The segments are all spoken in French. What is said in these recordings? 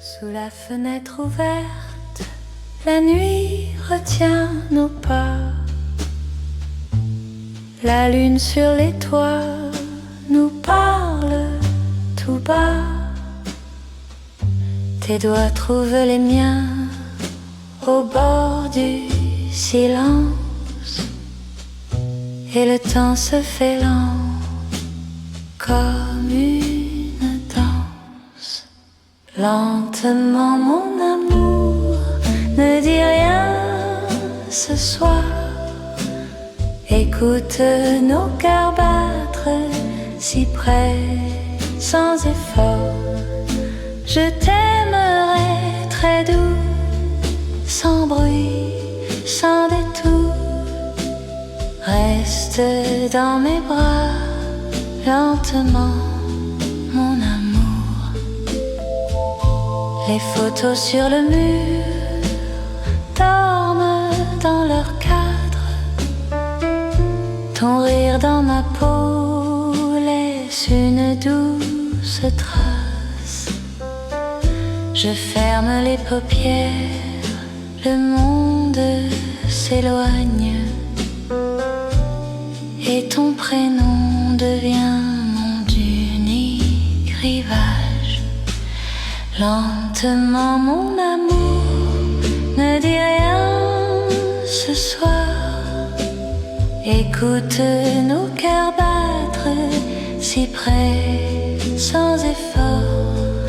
Sous la fenêtre ouverte, la nuit retient nos pas. La lune sur les toits nous parle tout bas. Tes doigts trouvent les miens au bord du silence, et le temps se fait lent comme une danse. Lentement mon amour, ne dis rien ce soir. Écoute nos cœurs battre si près, sans effort. Je t'aimerai très doux, sans bruit, sans détour. Reste dans mes bras, lentement, mon amour. Les photos sur le mur dorment dans leur cadre. Ton rire dans ma peau laisse une douce trace. Je ferme les paupières, le monde s'éloigne, et ton prénom devient mon unique rivage. Lentement mon amour, ne dis rien ce soir. Écoute nos cœurs battre si près, sans effort.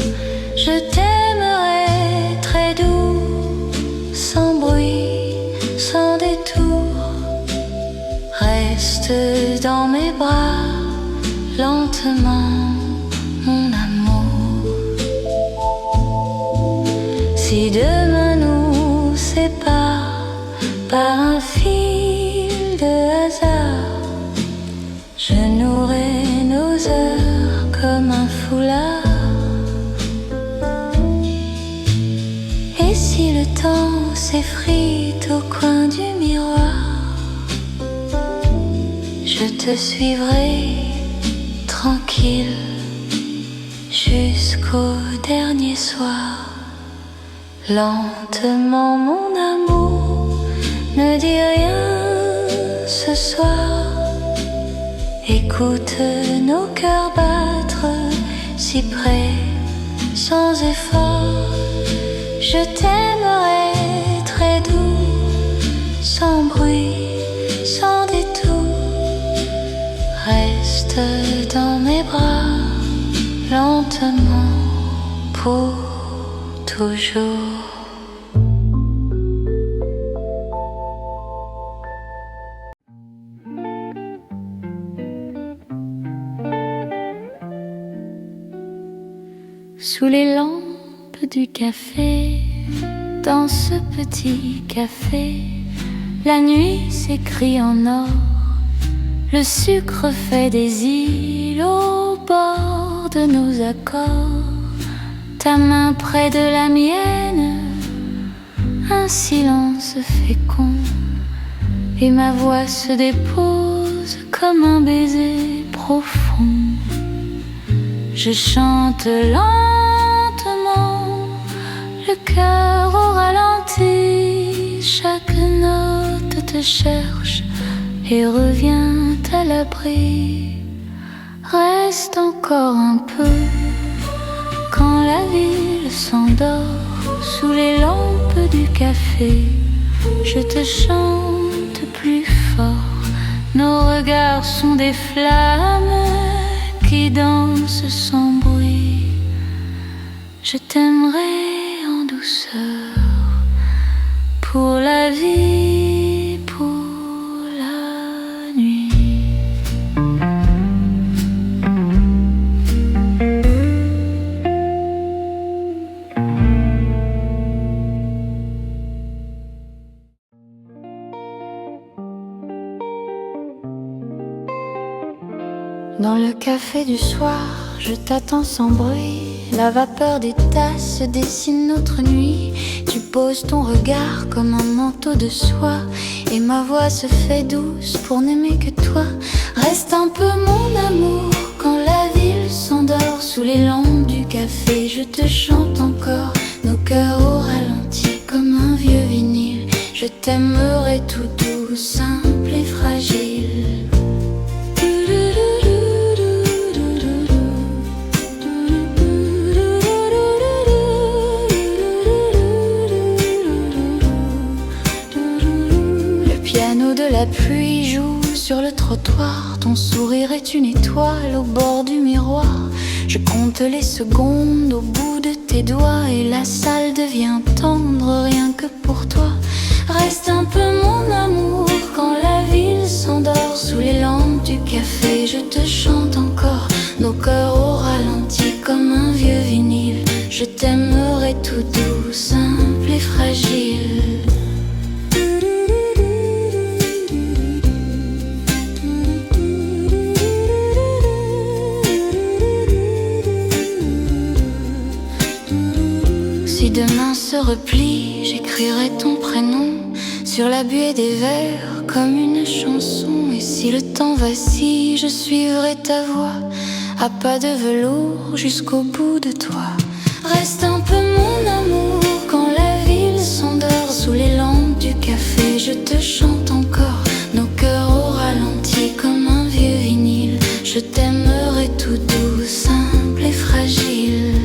Je t'aimerai très doux, sans bruit, sans détour. Reste dans mes bras, lentement, mon amour. Si demain nous sépare par un fil de hasard, je nouerai nos heures comme un foulard. Et si le temps s'effrite au coin du miroir, je te suivrai tranquille jusqu'au dernier soir. Lentement mon amour, ne dis rien ce soir. Écoute nos cœurs battre si près, sans effort. Je t'aimerai très doux, sans bruit, sans détour. Reste dans mes bras, lentement, pour toujours. Sous les lampes du café, dans ce petit café, la nuit s'écrit en or. Le sucre fait des îles au bord de nos accords. Ta main près de la mienne, un silence fécond, et ma voix se dépose comme un baiser profond. Je chante lentement, le cœur au ralenti. Chaque note te cherche et revient à l'abri. Reste encore un peu quand la ville s'endort. Sous les lampes du café, je te chante plus fort. Nos regards sont des flammes qui dansent sans bruit. Je t'aimerai en douceur, pour la vie, pour la nuit. Dans le café du soir, je t'attends sans bruit. La vapeur des tasses dessine notre nuit. Tu poses ton regard comme un manteau de soie, et ma voix se fait douce pour n'aimer que toi. Reste un peu mon amour quand la ville s'endort sous les lampes du café, je te chante encore, nos cœurs au ralenti comme un vieux vinyle. Je t'aimerai tout doux, simple et fragile. Le piano de la pluie joue sur le trottoir, ton sourire est une étoile au bord du miroir. Je compte les secondes au bout de tes doigts et la salle devient tendre rien que pour toi. Reste un peu mon amour quand la ville s'endort sous les lampes du café. Je te chante encore, nos cœurs au ralenti comme un vieux vinyle. Je t'aimerai tout doux, simple et fragile. Si demain se replie, j'écrirai ton prénom sur la buée des vers comme une chanson. Et si le temps vacille, je suivrai ta voix à pas de velours jusqu'au bout de toi. Reste un peu mon amour quand la ville s'endort sous les lampes du café. Je te chante encore, nos cœurs au ralenti comme un vieux vinyle. Je t'aimerai tout doux, simple et fragile.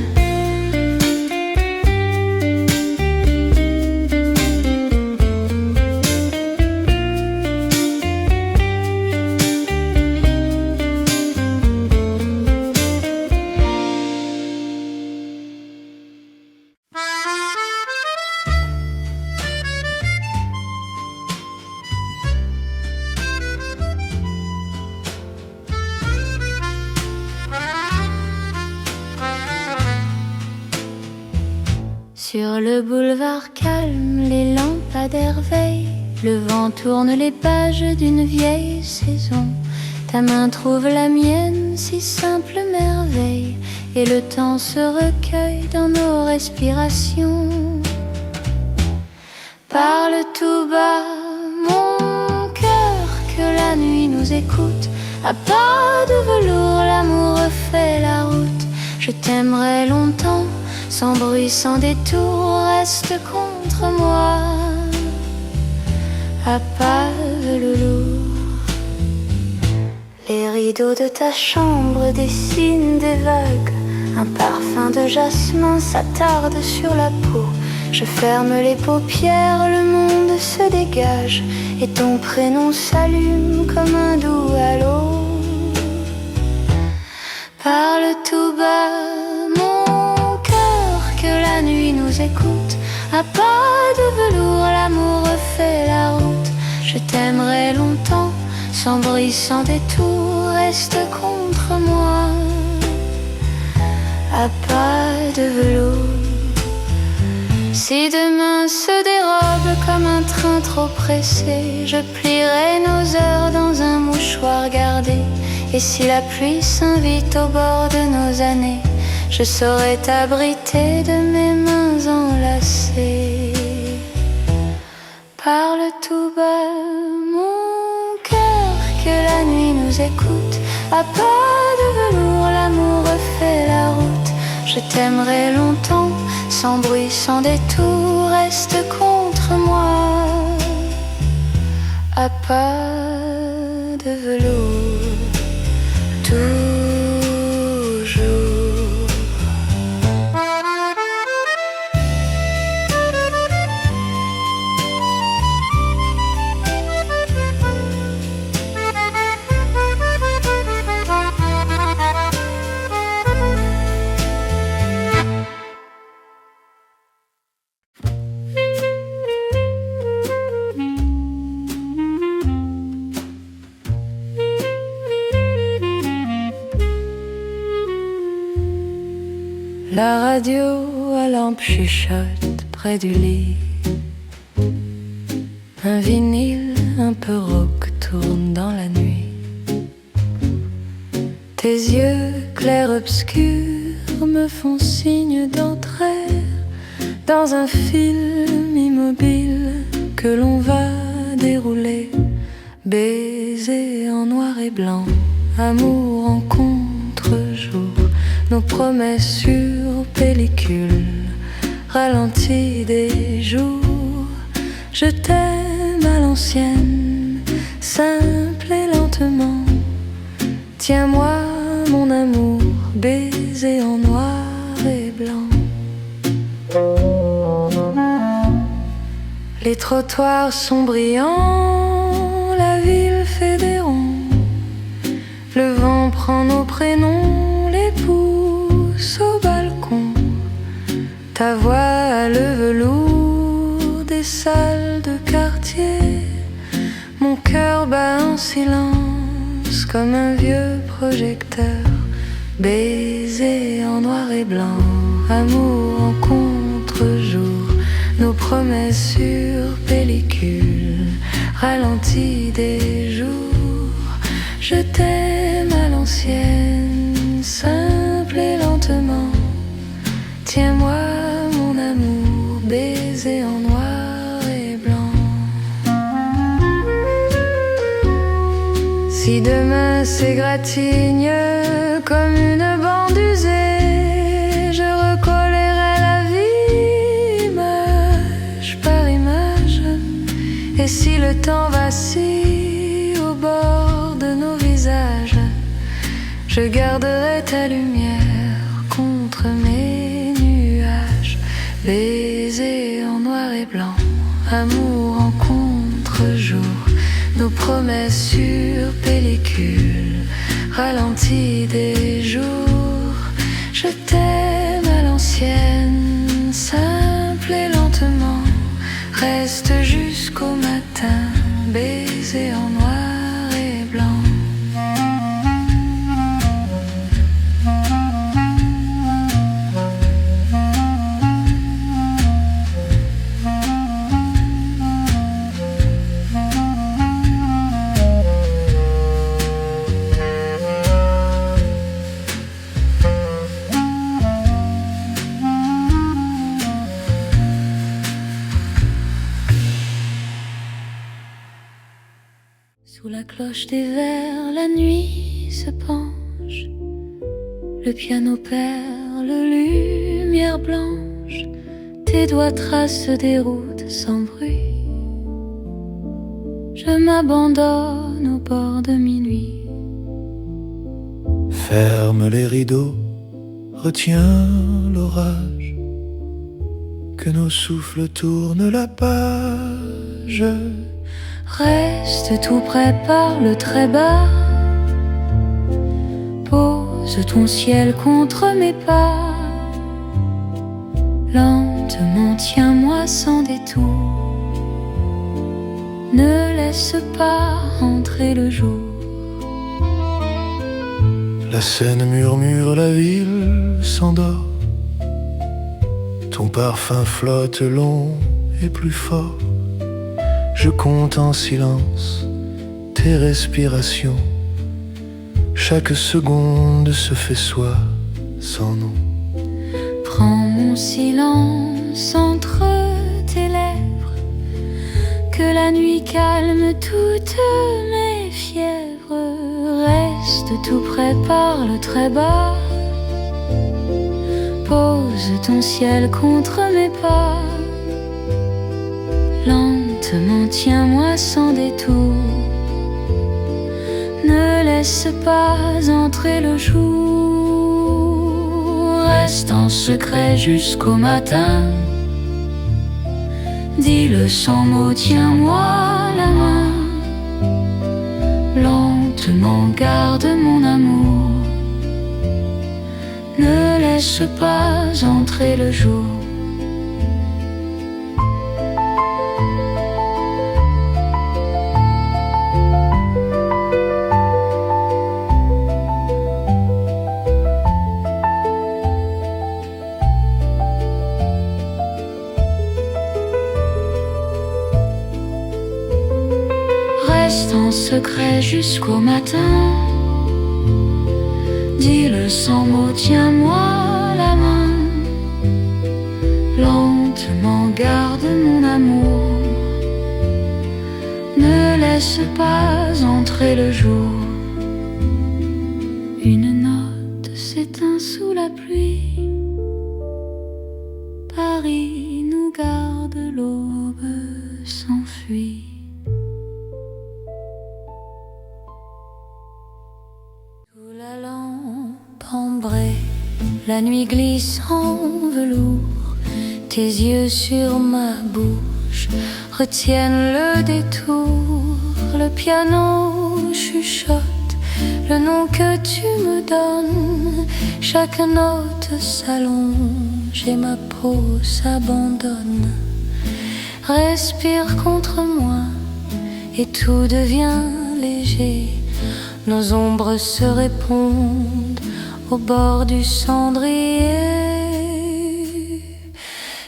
Sur le boulevard calme, les lampadaires veillent. Le vent tourne les pages d'une vieille saison. Ta main trouve la mienne, si simple merveille. Et le temps se recueille dans nos respirations. Parle tout bas, mon cœur, que la nuit nous écoute. À pas de velours, l'amour refait la route. Je t'aimerai longtemps, sans bruit, sans détour, reste contre moi. À pas de velours. Les rideaux de ta chambre dessinent des vagues. Un parfum de jasmin s'attarde sur la peau. Je ferme les paupières, le monde se dégage. Et ton prénom s'allume comme un doux halo. Parle tout bas, mon cœur, que la nuit nous écoute. À pas de velours, l'amour refait la route. Je t'aimerai longtemps, sans bruit, sans détour, reste contre moi. À pas de velours. Si demain se dérobe comme un train trop pressé, je plierai nos heures dans un mouchoir gardé. Et si la pluie s'invite au bord de nos années, je saurai t'abriter de mes mains enlacées. Parle tout bas, mon cœur, que la nuit nous écoute. À pas de velours, l'amour refait la route. Je t'aimerai longtemps, sans bruit, sans détour, reste contre moi. À pas de velours, toujours. La radio à lampe chuchote près du lit. Un vinyle un peu rauque tourne dans la nuit. Tes yeux clairs-obscurs me font signe d'entrer dans un film immobile que l'on va dérouler. Baiser en noir et blanc, amour en contre-jour, nos promesses sur pellicule, ralenti des jours. Je t'aime à l'ancienne, simple et lentement. Tiens-moi mon amour, baiser en noir et blanc. Les trottoirs sont brillants, la ville fait des ronds. Le vent prend nos prénoms, les pousse au balcon. Ta voix a le velours des salles de quartier. Mon cœur bat en silence comme un vieux projecteur. Baiser en noir et blanc, amour en contre-jour. Nos promesses sur pellicule, ralenti des jours. Je t'aime à l'ancienne, simple et lentement. Tiens-moi mon amour, baiser en noir et blanc. Si demain s'égratigne comme une bande usée, je recollerai la vie image par image. Et si le temps vacille au bord de nos visages, je garderai ta lumière contre mes nuages. Baiser en noir et blanc, amour en contre-jour. Nos promesses sur pellicule, ralenti des jours. Je t'aime à l'ancienne, simple et lentement. Reste jusqu'au matin, baiser en noir et blanc. Sous la cloche des vers, la nuit se penche. Le piano perle, lumière blanche. Tes doigts tracent des routes sans bruit. Je m'abandonne au bord de minuit. Ferme les rideaux, retiens l'orage, que nos souffles tournent la page. Reste tout près, parle très bas. Pose ton ciel contre mes pas. Lentement, tiens-moi sans détour. Ne laisse pas entrer le jour. La scène murmure, la ville s'endort. Ton parfum flotte long et plus fort. Je compte en silence tes respirations. Chaque seconde se fait soi sans nom. Prends mon silence entre tes lèvres, que la nuit calme toutes mes fièvres. Reste tout près, parle très bas. Pose ton ciel contre mes pas. Lentement, tiens-moi sans détour. Ne laisse pas entrer le jour. Reste en secret jusqu'au matin. Dis-le sans mots, tiens-moi la main. Lentement, garde mon amour. Ne laisse pas entrer le jour. Reste en secret jusqu'au matin. Dis-le sans mots, tiens-moi la main. Lentement, garde mon amour. Ne laisse pas entrer le jour. Une note s'éteint sous la Paris nous garde, l'aube s'enfuit. Sous la lampe ambrée, la nuit glisse en velours. Tes yeux sur ma bouche retiennent le détour. Le piano chuchote le nom que tu me donnes. Chaque note s'allonge et ma peau s'abandonne. Respire contre moi et tout devient léger. Nos ombres se répondent au bord du cendrier.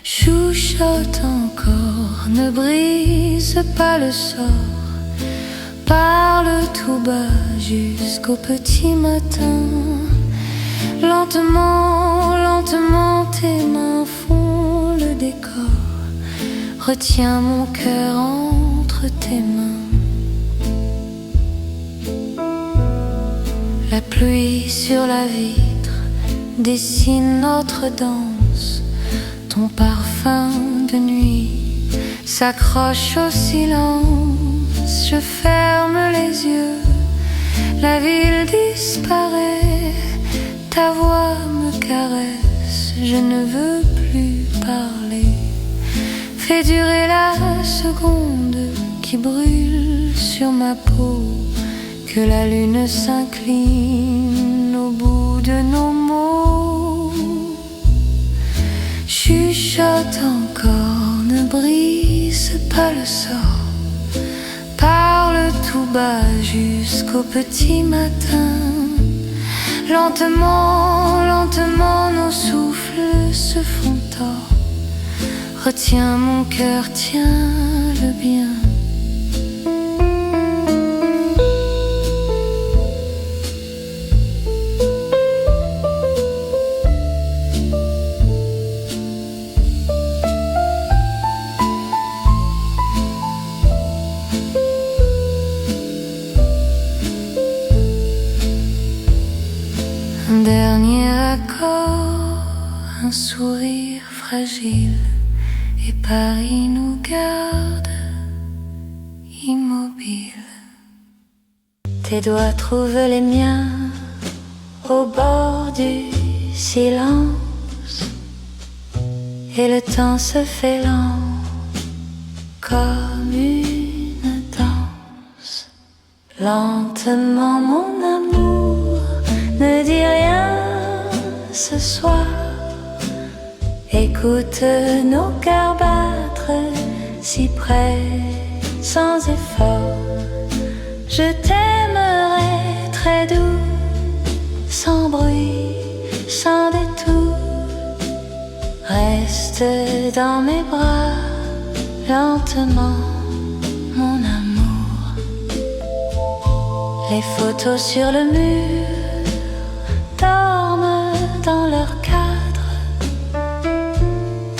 Chuchote encore, ne brise pas le sort. Parle tout bas jusqu'au petit matin. Lentement, lentement, tes mains font le décor. Retiens mon cœur entre tes mains. La pluie sur la vitre dessine notre danse. Ton parfum de nuit s'accroche au silence. Je ferme les yeux, la ville disparaît. Ta voix me caresse, je ne veux plus parler. Fais durer la seconde qui brûle sur ma peau. Que la lune s'incline au bout de nos mots. Chuchote encore, ne brise pas le sort. Parle tout bas jusqu'au petit matin. Lentement, lentement, nos souffles se font tort. Retiens mon cœur, tiens-le bien. Un dernier accord, un sourire fragile, et Paris nous garde immobiles. Tes doigts trouvent les miens au bord du silence, et le temps se fait lent comme une danse. Lentement mon amour, ne dis rien ce soir. Écoute nos cœurs battre si près, sans effort. Je t'aimerai très doux, sans bruit, sans détour. Reste dans mes bras, lentement, mon amour. Les photos sur le mur dorment dans leur cadre.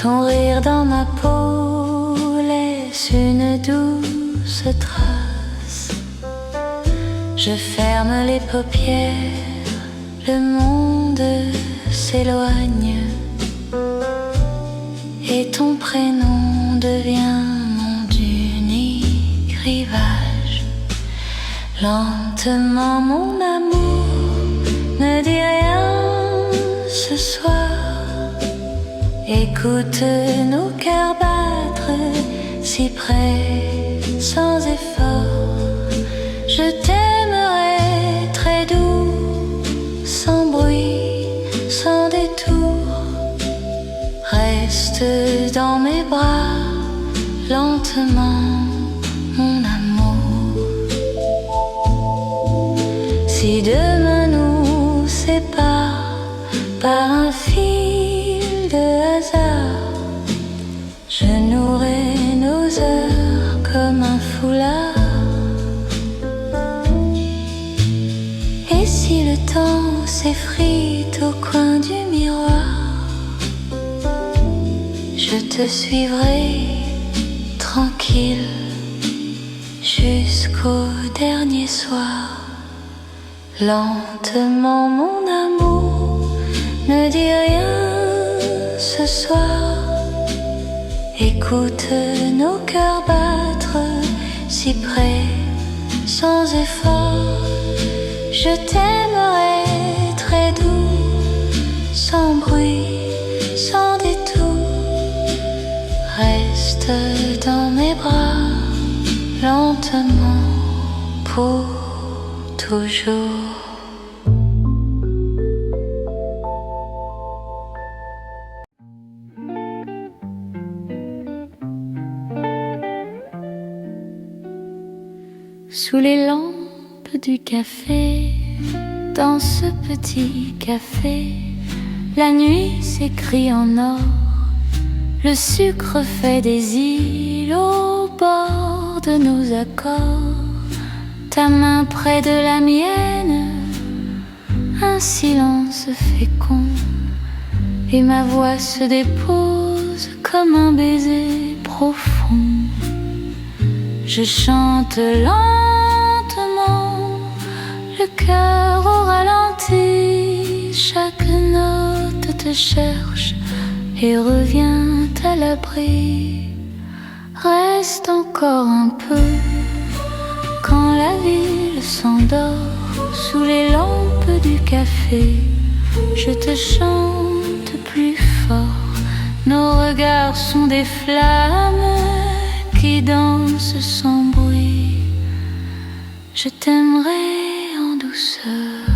Ton rire dans ma peau laisse une douce trace. Je ferme les paupières, le monde s'éloigne, et ton prénom devient mon unique rivage. Lentement mon amour, ne dis rien ce soir. Écoute nos cœurs battre si près, sans effort. Je t'aimerai très doux, sans bruit, sans détour. Reste dans mes bras, lentement, mon amour. Si demain nous sépare par un fil de hasard, je nouerai nos heures comme un foulard. Et si le temps s'effrite au coin du miroir, je te suivrai tranquille jusqu'au dernier soir. Lentement mon amour, ne dis rien ce soir. Écoute nos cœurs battre si près, sans effort. Je t'aimerai très doux, sans bruit, sans détour. Reste dans mes bras, lentement, pour toujours. Sous les lampes du café, dans ce petit café, la nuit s'écrit en or. Le sucre fait des îles au bord de nos accords. Ta main près de la mienne, un silence fécond, et ma voix se dépose comme un baiser profond. Je chante lentement, le cœur au ralenti. Chaque note te cherche et revient à l'abri. Reste encore un peu, quand la ville s'endort sous les lampes du café. Je te chante plus fort, nos regards sont des flammes qui dansent sans bruit. Je t'aimerai en douceur,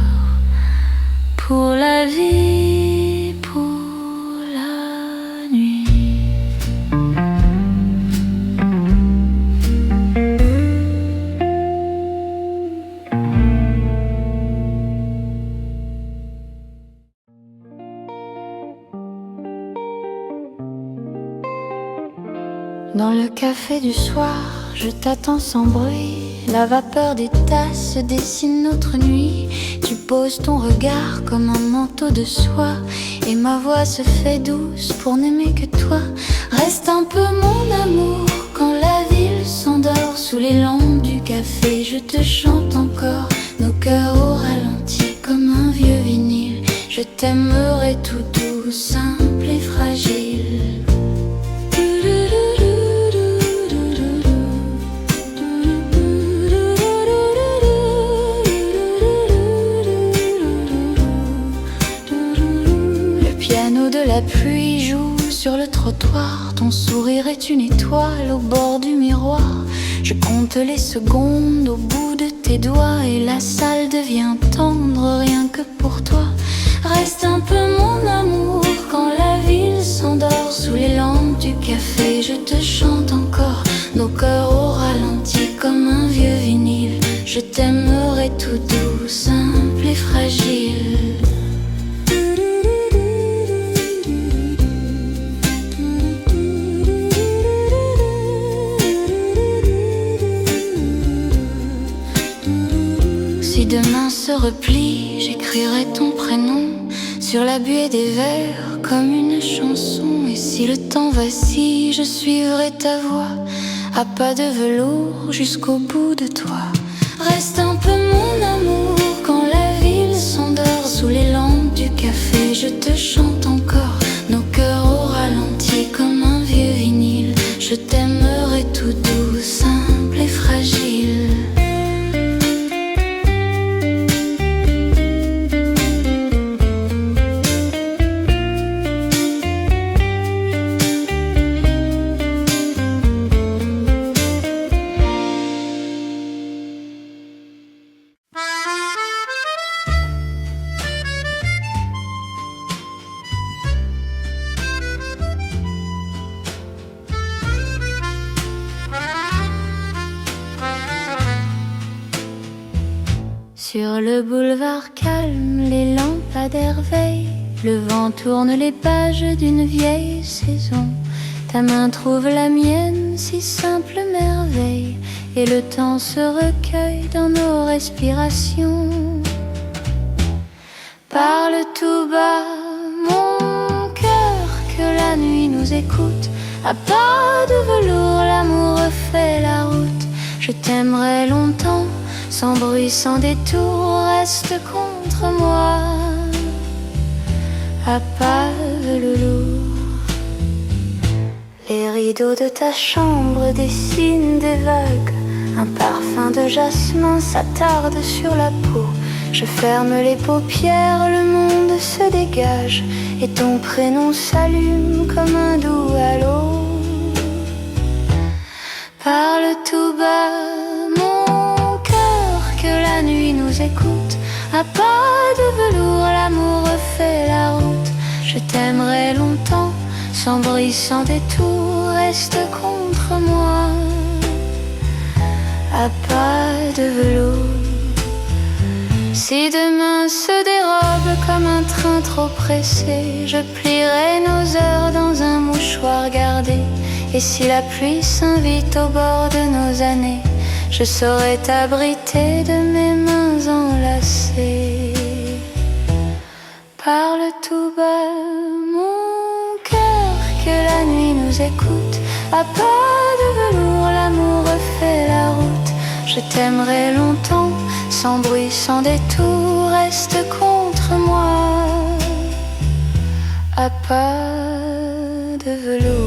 pour la vie, pour la nuit. Dans le café du soir, je t'attends sans bruit. La vapeur des tasses dessine notre nuit. Tu poses ton regard comme un manteau de soie, et ma voix se fait douce pour n'aimer que toi. Reste un peu mon amour, quand la ville s'endort sous les lampes du café. Je te chante encore, nos cœurs au ralenti comme un vieux vinyle. Je t'aimerai tout doux, simple et fragile. La pluie joue sur le trottoir, ton sourire est une étoile au bord du miroir. Je compte les secondes au bout de tes doigts, et la salle devient tendre rien que pour toi. Reste un peu mon amour, quand la ville s'endort sous les lampes du café. Je te chante encore, nos cœurs au ralenti comme un vieux vinyle. Je t'aimerai tout doux, simple et fragile. Si demain se replie, j'écrirai ton prénom sur la buée des vers comme une chanson. Et si le temps vacille, je suivrai ta voix à pas de velours jusqu'au bout de toi. Reste un peu mon amour, quand la ville s'endort sous les lampes du café. Je te chante encore, nos cœurs au ralenti comme un vieux vinyle. Je t'aimerai tout doux, simple et fragile. Sur le boulevard calme, les lampadaires veillent. Le vent tourne les pages d'une vieille saison. Ta main trouve la mienne, si simple merveille, et le temps se recueille dans nos respirations. Parle tout bas, mon cœur, que la nuit nous écoute. À pas de velours, l'amour refait la route. Je t'aimerai longtemps, sans bruit, sans détour, reste contre moi. À pas de velours, Les rideaux de ta chambre dessinent des vagues. Un parfum de jasmin s'attarde sur la peau. Je ferme les paupières, le monde se dégage et ton prénom s'allume comme un doux halo. Parle tout bas, mon cœur, que la nuit nous écoute. À pas de velours, l'amour refait la route. Je t'aimerai longtemps, sans bruit, sans détour. Reste contre moi, à pas de velours. Si demain se dérobe comme un train trop pressé, je plierai nos heures dans un mouchoir gardé. Et si la pluie s'invite au bord de nos années, je saurai t'abriter de mes mains enlacées. Parle tout bas, mon cœur, que la nuit nous écoute. À pas de velours, l'amour refait la route. Je t'aimerai longtemps, sans bruit, sans détour. Reste contre moi, à pas de velours.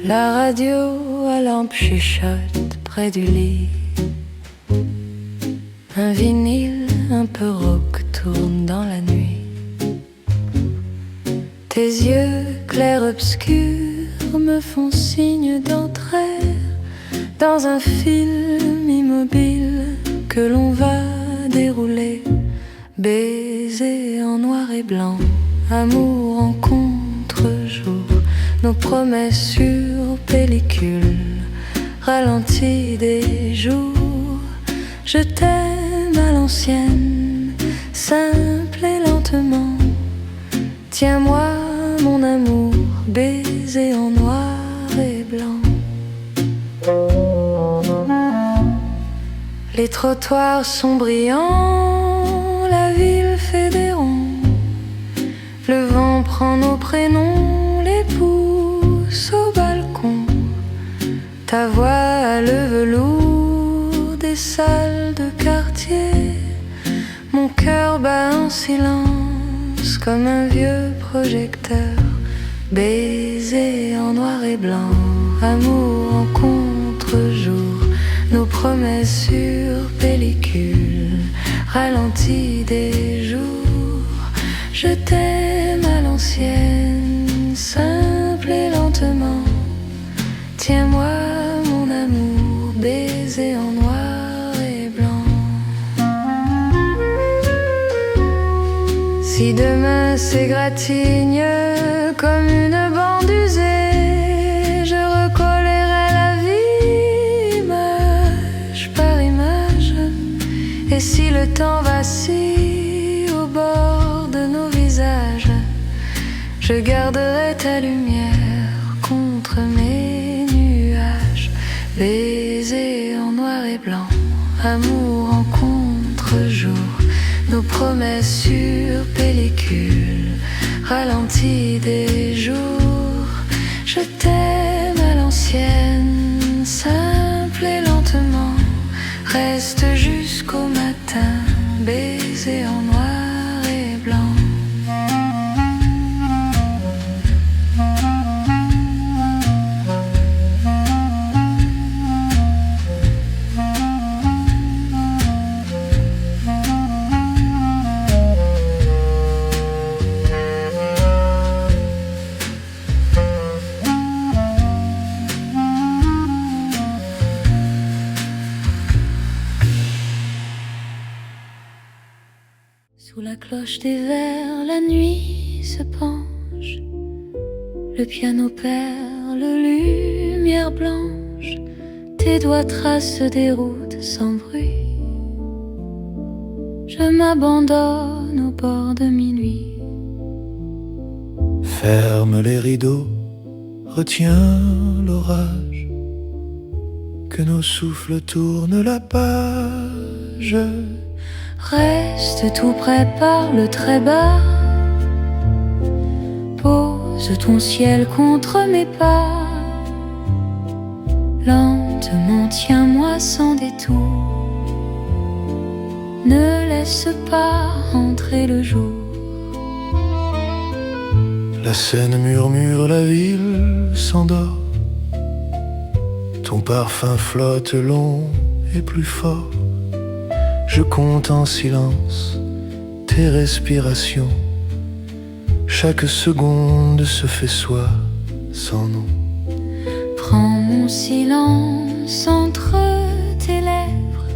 La radio à lampe chuchote près du lit. Un vinyle un peu rauque tourne dans la nuit. Tes yeux clairs-obscurs me font signe d'entrer dans un film immobile que l'on va dérouler. Baiser en noir et blanc, amour en contre-jour. Nos promesses sur pellicule, ralenti des jours. Je t'aime à l'ancienne, simple et lentement. Tiens-moi mon amour, baiser en noir et blanc. Les trottoirs sont brillants, la ville fait des ronds. Le vent prend nos prénoms, les pousse au balcon. Ta voix le velours des salles de quartier. Mon cœur bat en silence comme un vieux projecteur. Baiser en noir et blanc, amour en contre-jour. Nos promesses sur pellicule, ralenti des jours. Je t'aime à l'ancienne, simple et lentement. Tiens-moi mon amour, baiser en noir et blanc. Si demain s'égratigne comme une bande usée, je recollerai la vie image par image. Et si le temps vacille au bord de nos visages, je garderai ta lumière contre mes nuages. Baiser en noir et blanc, amour en contre-jour. Nos promesses sur pellicule, ralenti des jours. Je t'aime à l'ancienne, simple et lentement. Reste jusqu'au matin, baiser en noir et blanc. Sous la cloche des verres, la nuit se penche. Le piano perle, lumière blanche. Tes doigts tracent des routes sans bruit. Je m'abandonne au bord de minuit. Ferme les rideaux, retiens l'orage, que nos souffles tournent la page. Reste tout près par le très bas, pose ton ciel contre mes pas. Lentement tiens-moi sans détour, ne laisse pas entrer le jour. La Seine murmure, la ville s'endort, ton parfum flotte long et plus fort. Je compte en silence tes respirations, chaque seconde se fait soi sans nom. Prends mon silence entre tes lèvres,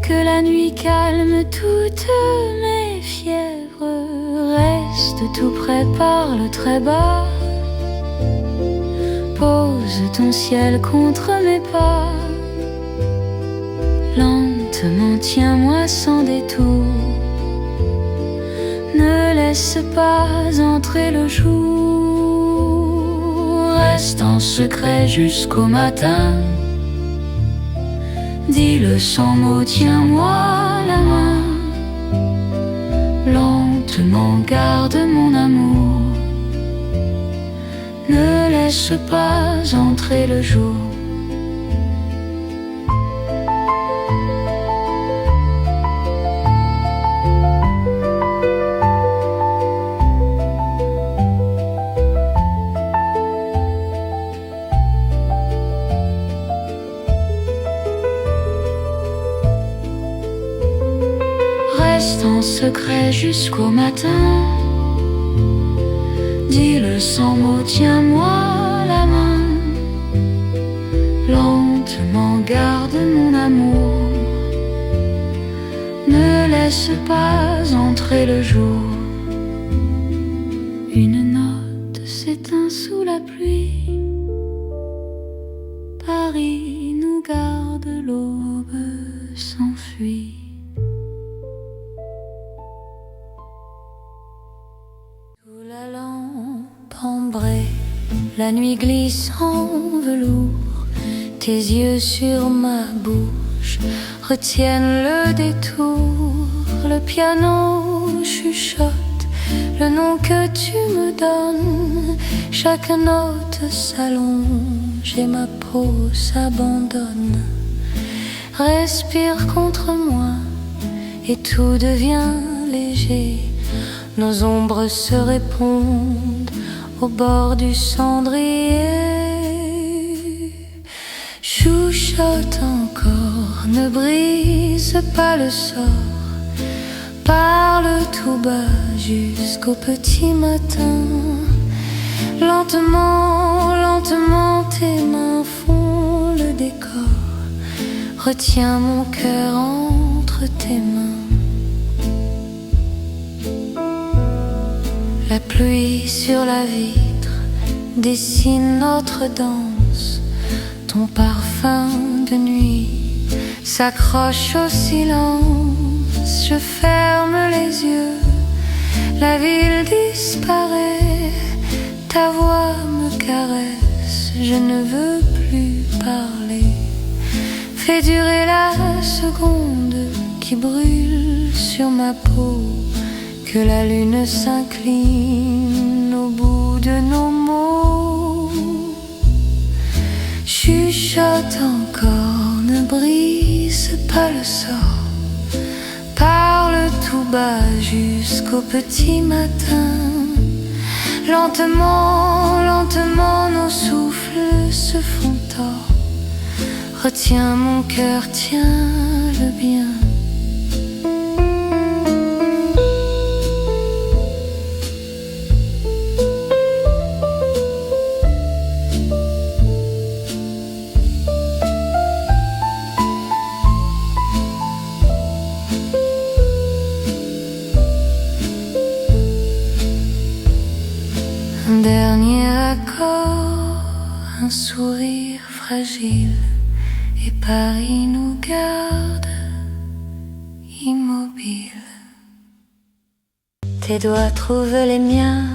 que la nuit calme toutes mes fièvres. Reste tout près par le très bas, pose ton ciel contre mes pas. Lentement tiens-moi sans détour, ne laisse pas entrer le jour. Reste en secret jusqu'au matin, dis-le sans mots, tiens-moi la main. Lentement garde mon amour, ne laisse pas entrer le jour. Reste en secret jusqu'au matin, dis-le sans mots, tiens-moi la main. Lentement garde mon amour, ne laisse pas entrer le jour. Une note s'éteint sous la pluie, Paris nous garde, l'aube s'enfuit. Sous la lampe ambrée, la nuit glisse en velours, tes yeux sur ma bouche retiennent le détour. Le piano chuchote le nom que tu me donnes, chaque note s'allonge et ma peau s'abandonne. Respire contre moi et tout devient léger. Nos ombres se répondent au bord du cendrier. Chuchote encore, ne brise pas le sort. Parle tout bas jusqu'au petit matin. Lentement, lentement, tes mains font le décor. Retiens mon cœur entre tes mains. La pluie sur la vitre dessine notre danse. Ton parfum de nuit s'accroche au silence. Je ferme les yeux, la ville disparaît. Ta voix me caresse, je ne veux plus parler. Fais durer la seconde qui brûle sur ma peau. Que la lune s'incline au bout de nos mots. Chuchote encore, ne brise pas le sort. Parle tout bas jusqu'au petit matin. Lentement, lentement, nos souffles se font tort. Retiens mon cœur, tiens-le bien. Un dernier accord, un sourire fragile, et Paris nous garde immobiles. Tes doigts trouvent les miens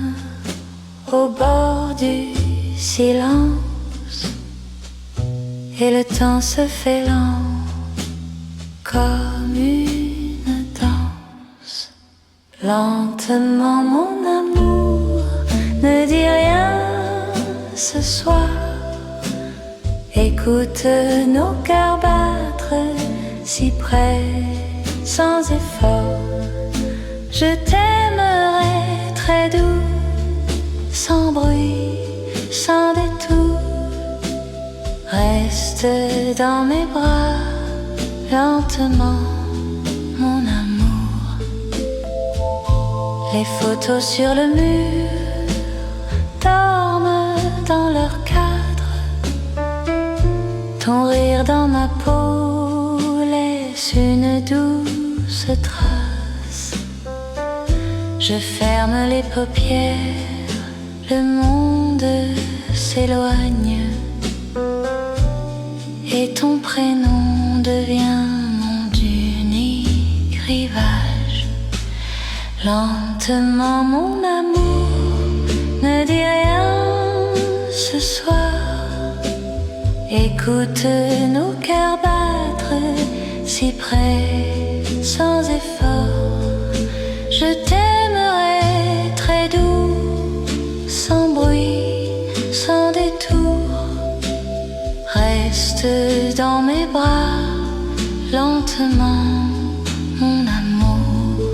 au bord du silence, et le temps se fait lent comme une danse. Lentement mon amour, ne dis rien ce soir. Écoute nos cœurs battre si près, sans effort. Je t'aimerai très doux, sans bruit, sans détour. Reste dans mes bras, lentement, mon amour. Les photos sur le mur dorment dans leur cadre. Ton rire dans ma peau laisse une douce trace. Je ferme les paupières, le monde s'éloigne, et ton prénom devient mon unique rivage. Lentement mon amour, ne dis rien ce soir. Écoute nos cœurs battre si près, sans effort. Je t'aimerai très doux, sans bruit, sans détour. Reste dans mes bras, lentement, mon amour.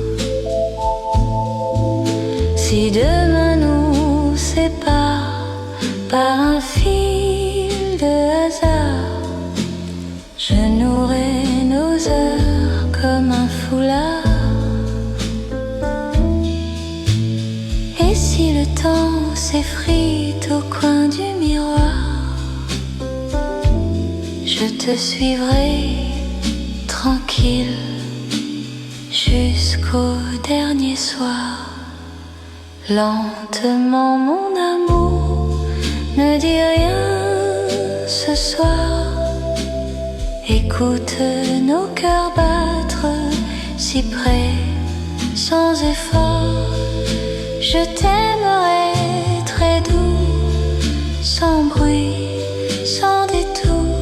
Si demain nous sépare par un fil de hasard, je nouerai nos heures comme un foulard. Et si le temps s'effrite au coin du miroir, je te suivrai tranquille jusqu'au dernier soir. Lentement mon amour, ne dis rien ce soir. Écoute nos cœurs battre si près, sans effort. Je t'aimerai très doux, sans bruit, sans détour.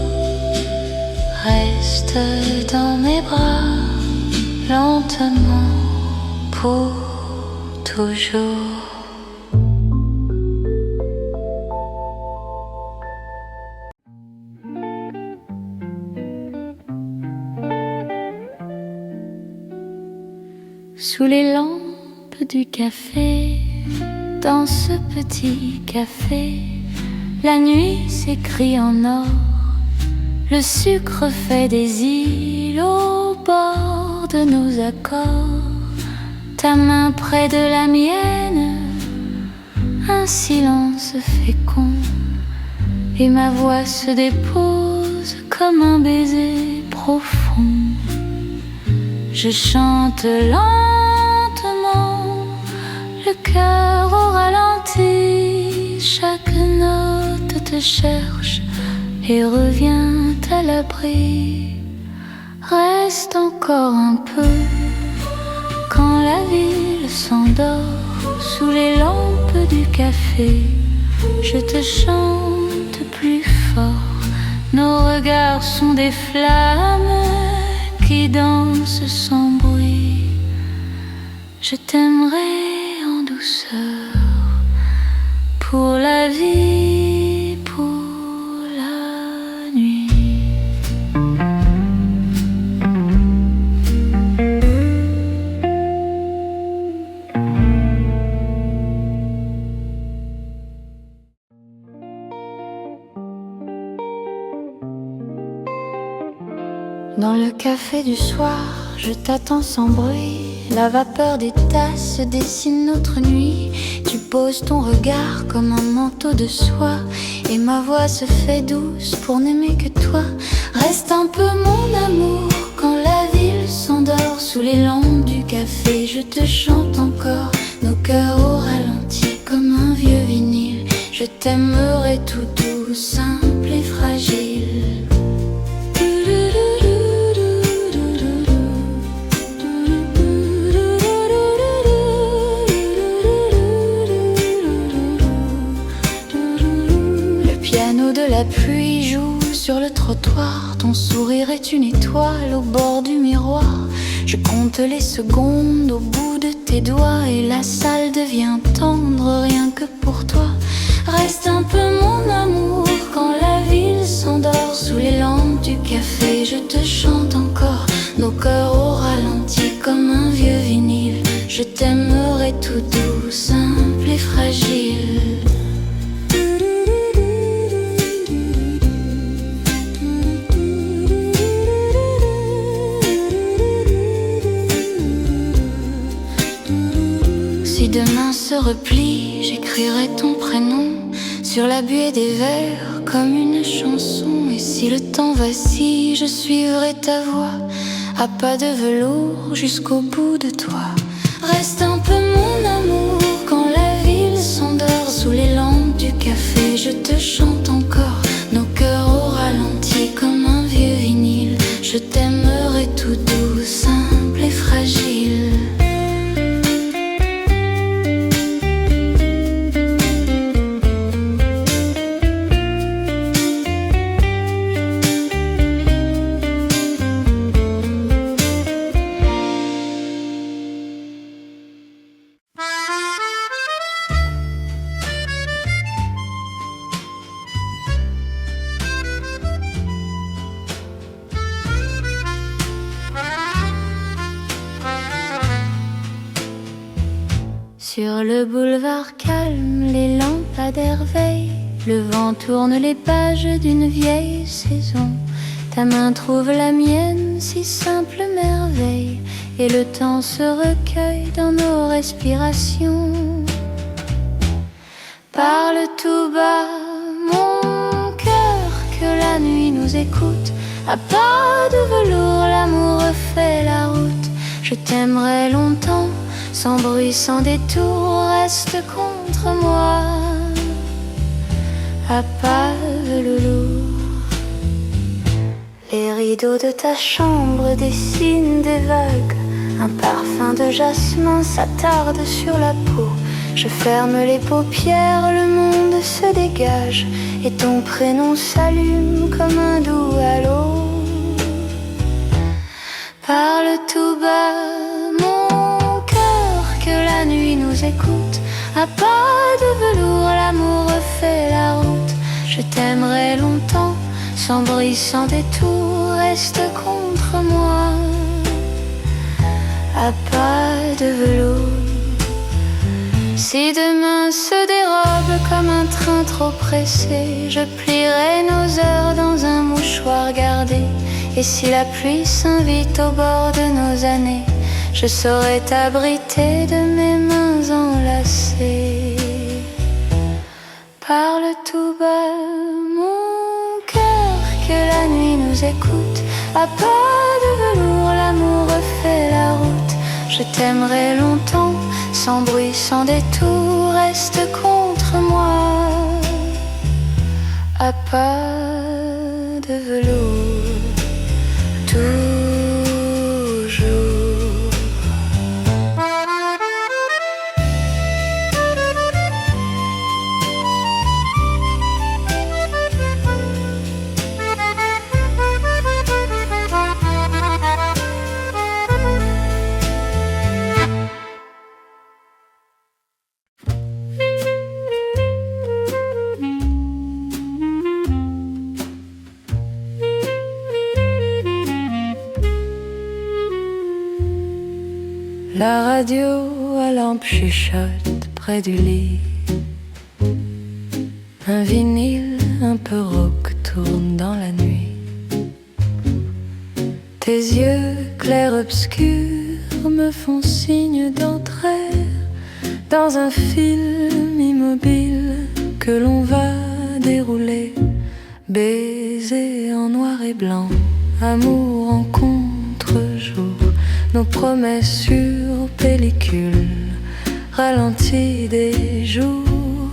Reste dans mes bras, lentement, pour toujours. Sous les lampes du café, dans ce petit café, la nuit s'écrit en or. Le sucre fait des îles au bord de nos accords. Ta main près de la mienne, un silence fécond, et ma voix se dépose comme un baiser profond. Je chante lentement, le cœur au ralenti. Chaque note te cherche et revient à l'abri. Reste encore un peu quand la ville s'endort. Sous les lampes du café, je te chante plus fort. Nos regards sont des flammes qui dansent sans bruit. Je t'aimerai en douceur, pour la vie, pour la nuit. Dans le café du soir, je t'attends sans bruit. La vapeur des tasses dessine notre nuit. Tu poses ton regard comme un manteau de soie, et ma voix se fait douce pour n'aimer que toi. Reste un peu mon amour quand la ville s'endort. Sous les lampes du café, je te chante encore. Nos cœurs au ralenti comme un vieux vinyle. Je t'aimerai tout doux, simple et fragile. la pluie joue sur le trottoir. Ton sourire est une étoile au bord du miroir. Je compte les secondes au bout de tes doigts et la salle devient tendre rien que pour toi. Reste un peu mon amour quand la ville s'endort. Sous les lampes du café je te chante encore. Nos cœurs au ralenti comme un vieux vinyle. Je t'aimerai tout doux, simple et fragile. Si demain se replie, j'écrirai ton prénom sur la buée des vers comme une chanson. Et si le temps vacille, je suivrai ta voix à pas de velours jusqu'au bout de toi. Reste un peu mon amour quand la ville s'endort. Sous les lampes du café, je te chante encore. Nos cœurs au ralenti comme un vieux vinyle. Je t'aimerai tout doux, simple et fragile. Sur le boulevard calme, les lampadaires veillent. Le vent tourne les pages d'une vieille saison. Ta main trouve la mienne, si simple merveille. Et le temps se recueille dans nos respirations. Parle tout bas, mon cœur, que la nuit nous écoute. À pas de velours, l'amour refait la route. Je t'aimerai longtemps, sans bruit, sans détour, reste contre moi. À pas de velours. Les rideaux de ta chambre dessinent des vagues. Un parfum de jasmin s'attarde sur la peau. Je ferme les paupières, le monde se dégage. Et ton prénom s'allume comme un doux halo. Parle tout bas, mon cœur, que la nuit nous écoute. À pas de velours, l'amour refait la route. Je t'aimerai longtemps, sans bruit, sans détour, reste contre moi. À pas de velours. Si demain se dérobe comme un train trop pressé, je plierai nos heures dans un mouchoir gardé. Et si la pluie s'invite au bord de nos années, je saurai t'abriter de mes mains enlacées. Parle tout bas, mon cœur, que la nuit nous écoute. À pas de velours, l'amour refait la route. Je t'aimerai longtemps, sans bruit, sans détour, reste contre moi. À pas de velours, toujours. La radio à lampe chuchote près du lit. Un vinyle un peu rauque tourne dans la nuit. Tes yeux clairs obscurs me font signe d'entrer dans un film immobile que l'on va dérouler. Baiser en noir et blanc, amour en contre-jour. Nos promesses sur pellicule, ralenti des jours.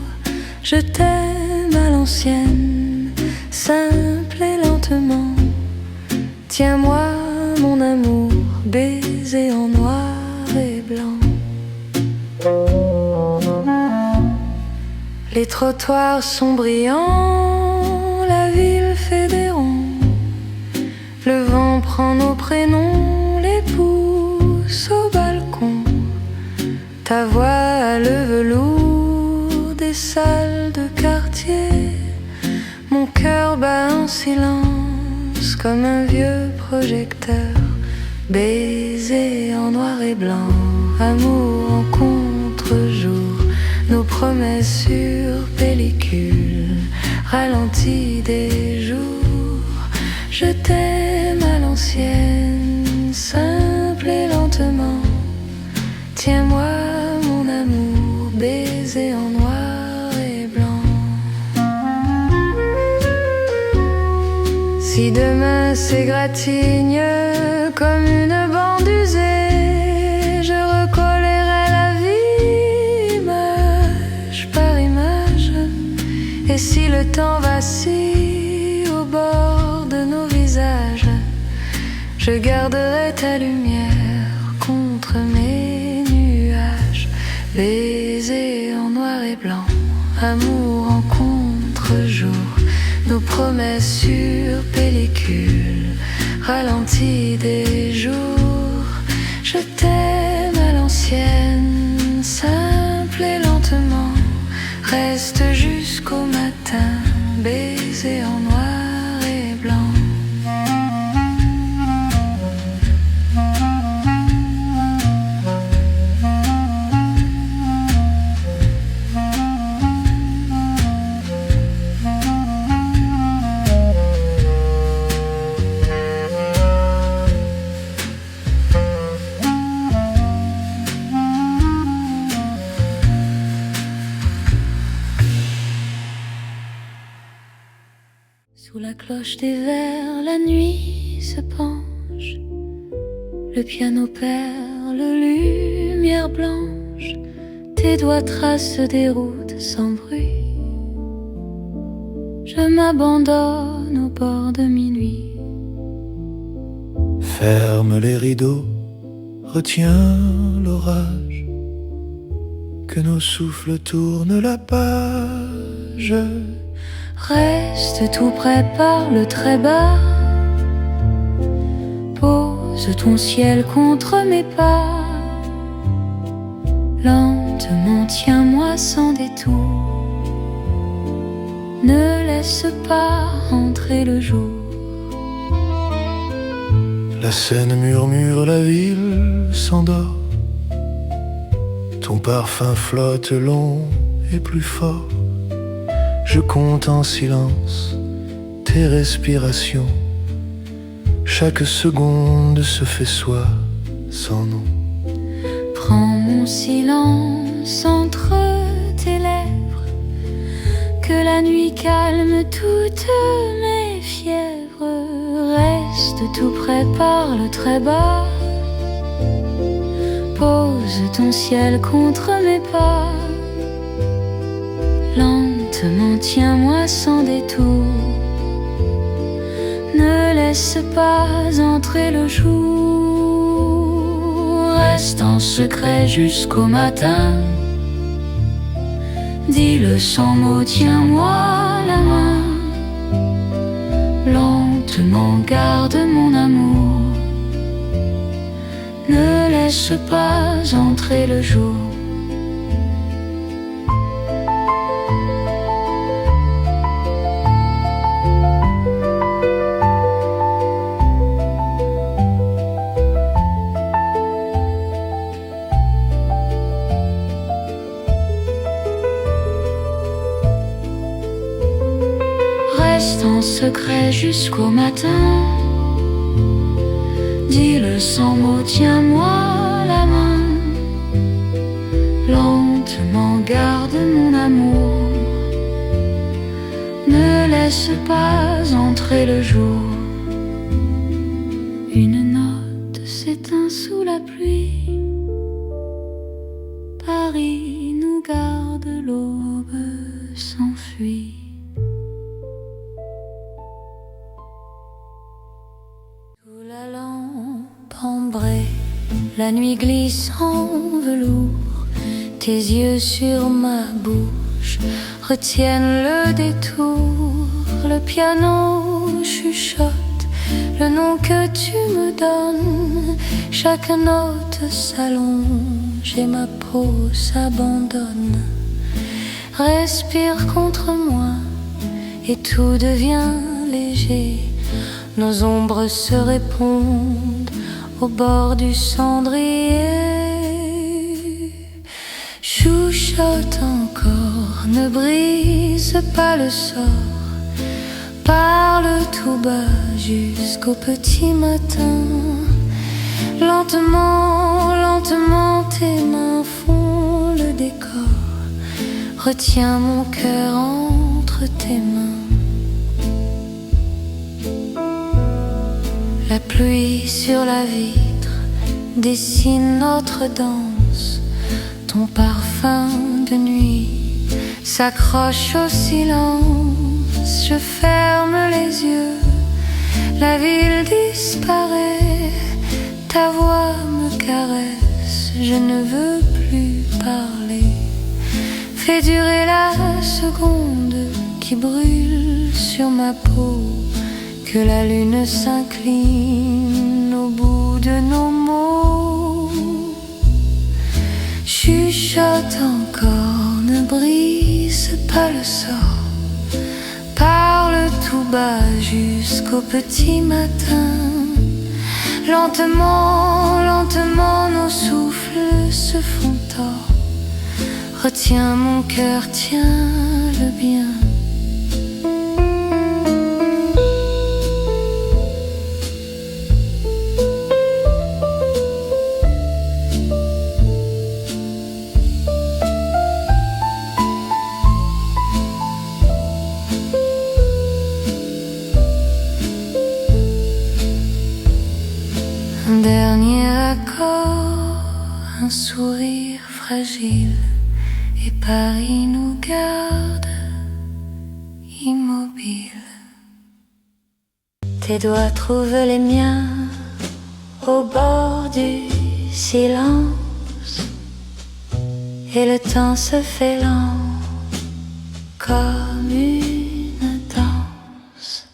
Je t'aime à l'ancienne, simple et lentement. Tiens-moi mon amour, baiser en noir et blanc. Les trottoirs sont brillants, la bas le velours des salles de quartier. Mon cœur bat en silence comme un vieux projecteur. Baiser en noir et blanc, amour en contre-jour, nos promesses sur pellicule, ralenti des jours. Je t'aime à l'ancienne, simple et lentement. Tiens-moi mon amour, baiser en noir et blanc. Si demain s'égratigne comme une bande usée, je recollerai la vie image par image. Et si le temps vacille au bord de nos visages, je garderai ta lumière contre mes nuages. Baiser en noir et blanc, amour en contre-jour, nos promesses sur pellicule, ralenti des jours. Je t'aime à l'ancienne, simple et lentement. Reste jusqu'au matin, baiser en noir et blanc. Sous la cloche des vers, la nuit se penche. Le piano perle, lumière blanche. Tes doigts tracent des routes sans bruit. Je m'abandonne au bord de minuit. Ferme les rideaux, retiens l'orage, que nos souffles tournent la page. Reste tout près, parle très bas. Pose ton ciel contre mes pas. Lentement, tiens-moi sans détour. Ne laisse pas entrer le jour. La Seine murmure, la ville s'endort. Ton parfum flotte long et plus fort. Je compte en silence tes respirations. Chaque seconde se fait soi sans nom. Prends mon silence entre tes lèvres, que la nuit calme toutes mes fièvres. Reste tout près, parle très bas. Pose ton ciel contre mes pas. Lentement, tiens-moi sans détour. Ne laisse pas entrer le jour. Reste en secret jusqu'au matin. Dis-le sans mots, tiens-moi la main. Lentement, garde mon amour. Ne laisse pas entrer le jour. Reste en secret jusqu'au matin. Dis-le sans mots, tiens-moi la main. Lentement, garde mon amour. Ne laisse pas entrer le jour. Une note s'éteint sous la pluie. Paris nous garde, l'aube s'enfuit. Sous la lampe ambrée, la nuit glisse en velours. Tes yeux sur ma bouche retiennent le détour. Le piano chuchote le nom que tu me donnes. Chaque note s'allonge change et ma peau s'abandonne. Respire contre moi et tout devient léger. Nos ombres se répondent au bord du cendrier. Chuchote encore, ne brise pas le sort. Parle tout bas jusqu'au petit matin. Lentement, lentement, tes mains font le décor. Retiens mon cœur entre tes mains. La pluie sur la vitre dessine notre danse. Ton parfum de nuit s'accroche au silence. Je ferme les yeux, la ville disparaît. Ta voix me caresse, je ne veux plus parler. Fais durer la seconde qui brûle sur ma peau. Que la lune s'incline au bout de nos mots. Chuchote encore, ne brise pas le sort. Parle tout bas jusqu'au petit matin. Lentement, lentement, nos souffles se font tort. Retiens mon cœur, tiens-le bien. Un dernier accord, un sourire fragile, et Paris nous garde immobiles. Tes doigts trouvent les miens au bord du silence, et le temps se fait lent comme une danse.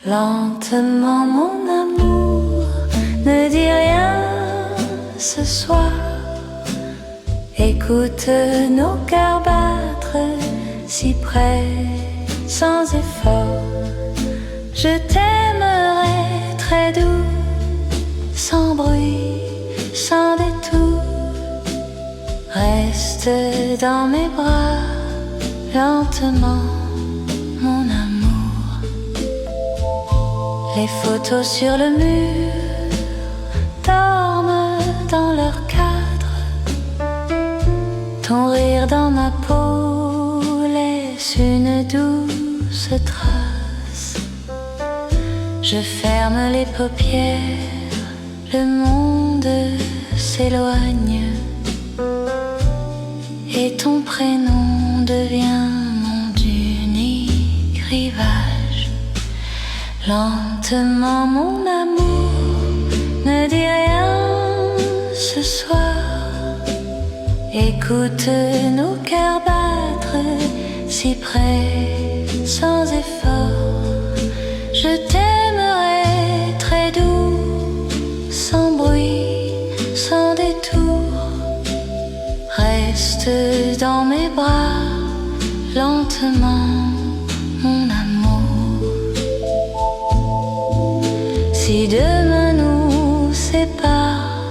Lentement mon amour, ne dis rien ce soir. Écoute nos cœurs battre si près, sans effort. Je t'aimerai très doux, sans bruit, sans détour. Reste dans mes bras, lentement, mon amour. Les photos sur le mur dorment dans leur cadre. Ton rire dans ma peau laisse une douce trace. Je ferme les paupières, le monde s'éloigne, et ton prénom devient mon unique rivage. Lentement mon amour, ne dis rien ce soir. Écoute nos cœurs battre si près, sans effort. Je t'aimerai très doux, sans bruit, sans détour. Reste dans mes bras, lentement, mon amour. Si demain nous sépare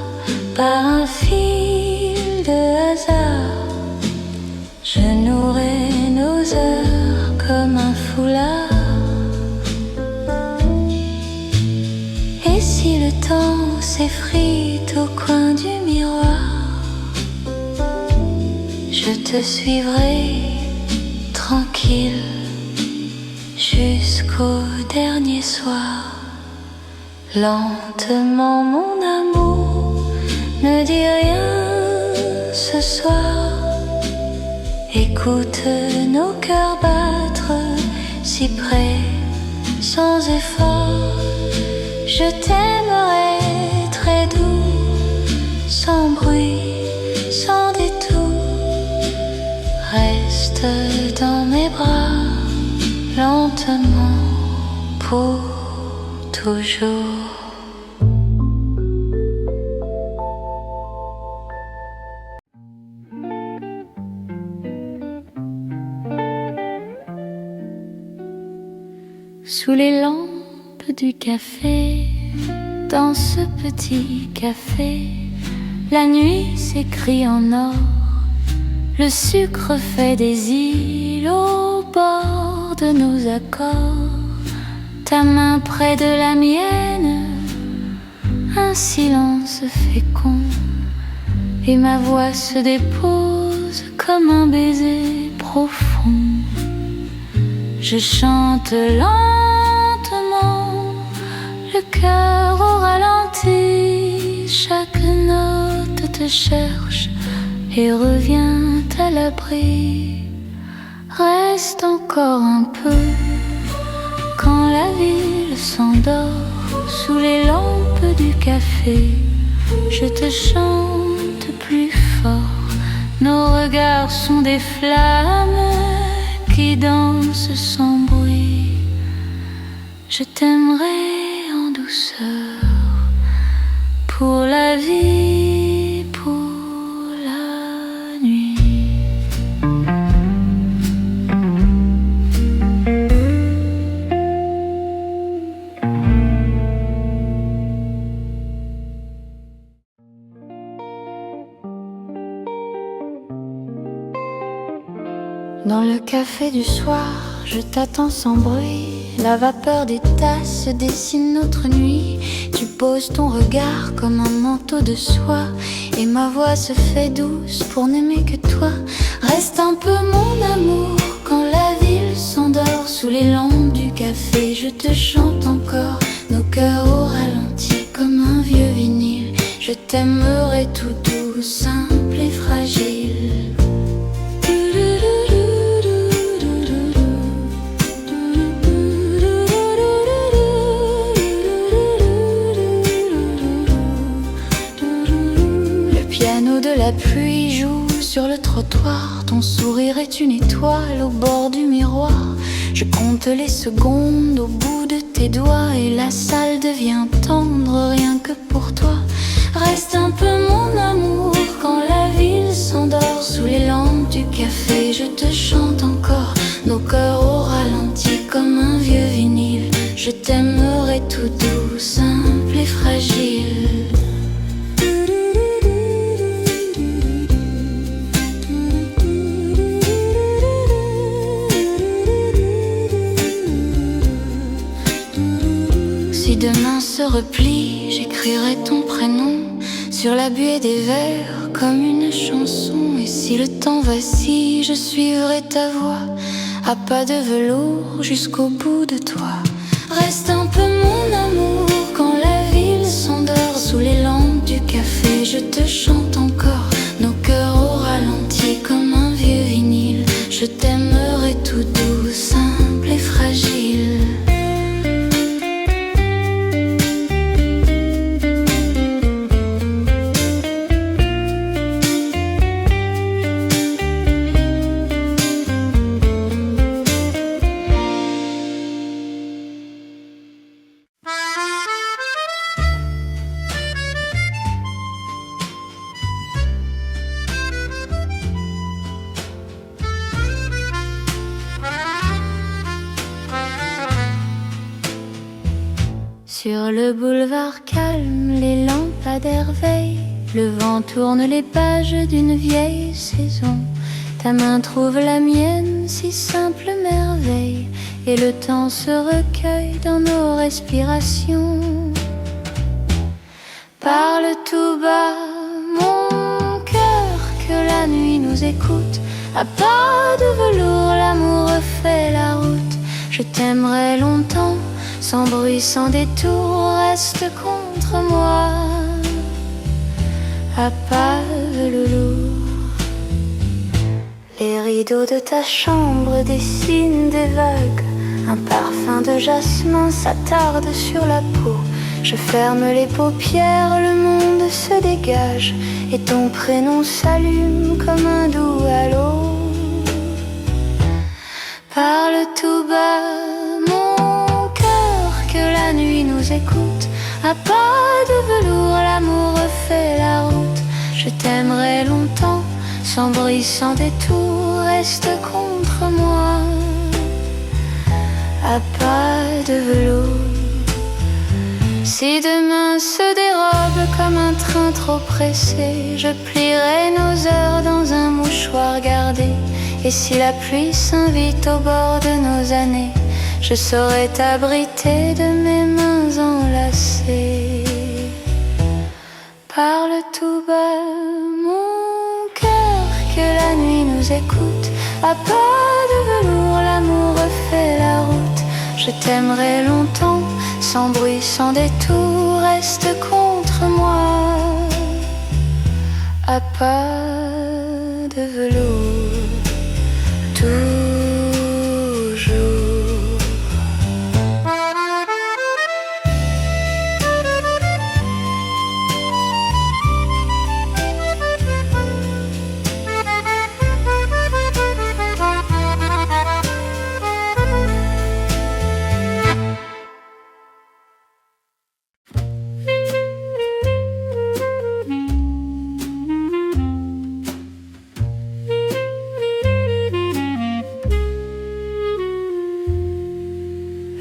par un fil de hasard, je nouerai nos heures comme un foulard. Et si le temps s'effrite au coin du miroir, je te suivrai tranquille jusqu'au dernier soir. Lentement mon amour, ne dis rien ce soir. Écoute nos cœurs battre si près, sans effort. Je t'aimerai très doux, sans bruit, sans détour. Reste dans mes bras, lentement, pour toujours. sous les lampes du café. Dans ce petit café, la nuit s'écrit en or. Le sucre fait des îles au bord de nos accords. Ta main près de la mienne, un silence fécond. Et ma voix se dépose comme un baiser profond. Je chante lentement, le cœur au ralenti. Chaque note te cherche et revient à l'abri. Reste encore un peu quand la ville s'endort sous les lampes du café. Je te chante plus fort. Nos regards sont des flammes qui dansent sans bruit. Je t'aimerai en douceur pour la vie, pour la nuit. Dans le café du soir, je t'attends sans bruit. La vapeur des tasses dessine notre nuit. Tu poses ton regard comme un manteau de soie. Et ma voix se fait douce pour n'aimer que toi. Reste un peu mon amour quand la ville s'endort sous les lampes du café. Je te chante encore, nos cœurs au ralenti comme un vieux vinyle. Je t'aimerai tout doux, simple et fragile. La pluie joue sur le trottoir. Ton sourire est une étoile au bord du miroir. Je compte les secondes au bout de tes doigts. Et la salle devient tendre rien que pour toi. Reste un peu mon amour quand la ville s'endort sous les lampes du café. Je te chante encore, nos cœurs au ralenti comme un vieux vinyle. Je t'aimerai tout doux, simple et fragile. Si demain se replie, j'écrirai ton prénom sur la buée des vers comme une chanson. Et si le temps vacille, je suivrai ta voix à pas de velours jusqu'au bout de toi. Reste un peu mon amour quand la ville s'endort sous les lampes du café. Je te chante encore, nos cœurs au ralenti comme un vieux vinyle. Je t'aimerai tout doux, simple et fragile. Sur le boulevard calme, les lampadaires veillent. Le vent tourne les pages d'une vieille saison. Ta main trouve la mienne, si simple merveille. Et le temps se recueille dans nos respirations. Parle tout bas, mon cœur, que la nuit nous écoute. À pas de velours, l'amour refait la route. Je t'aimerai longtemps, sans bruit, sans détour, reste contre moi. À pas de velours. Les rideaux de ta chambre dessinent des vagues. Un parfum de jasmin s'attarde sur la peau. Je ferme les paupières, le monde se dégage. Et ton prénom s'allume comme un doux halo. Parle tout bas, mon cœur, que la nuit nous écoute. À pas de velours, l'amour refait la route. Je t'aimerai longtemps, sans bruit, sans détour, reste contre moi. à pas de velours. Si demain se dérobe comme un train trop pressé, je plierai nos heures dans un mouchoir gardé. Et si la pluie s'invite au bord de nos années, je saurai t'abriter de mes mains enlacées. Parle tout bas, mon cœur, que la nuit nous écoute. À pas de velours, l'amour refait la route. Je t'aimerai longtemps, sans bruit, sans détour. Reste contre moi, à pas de velours, toujours.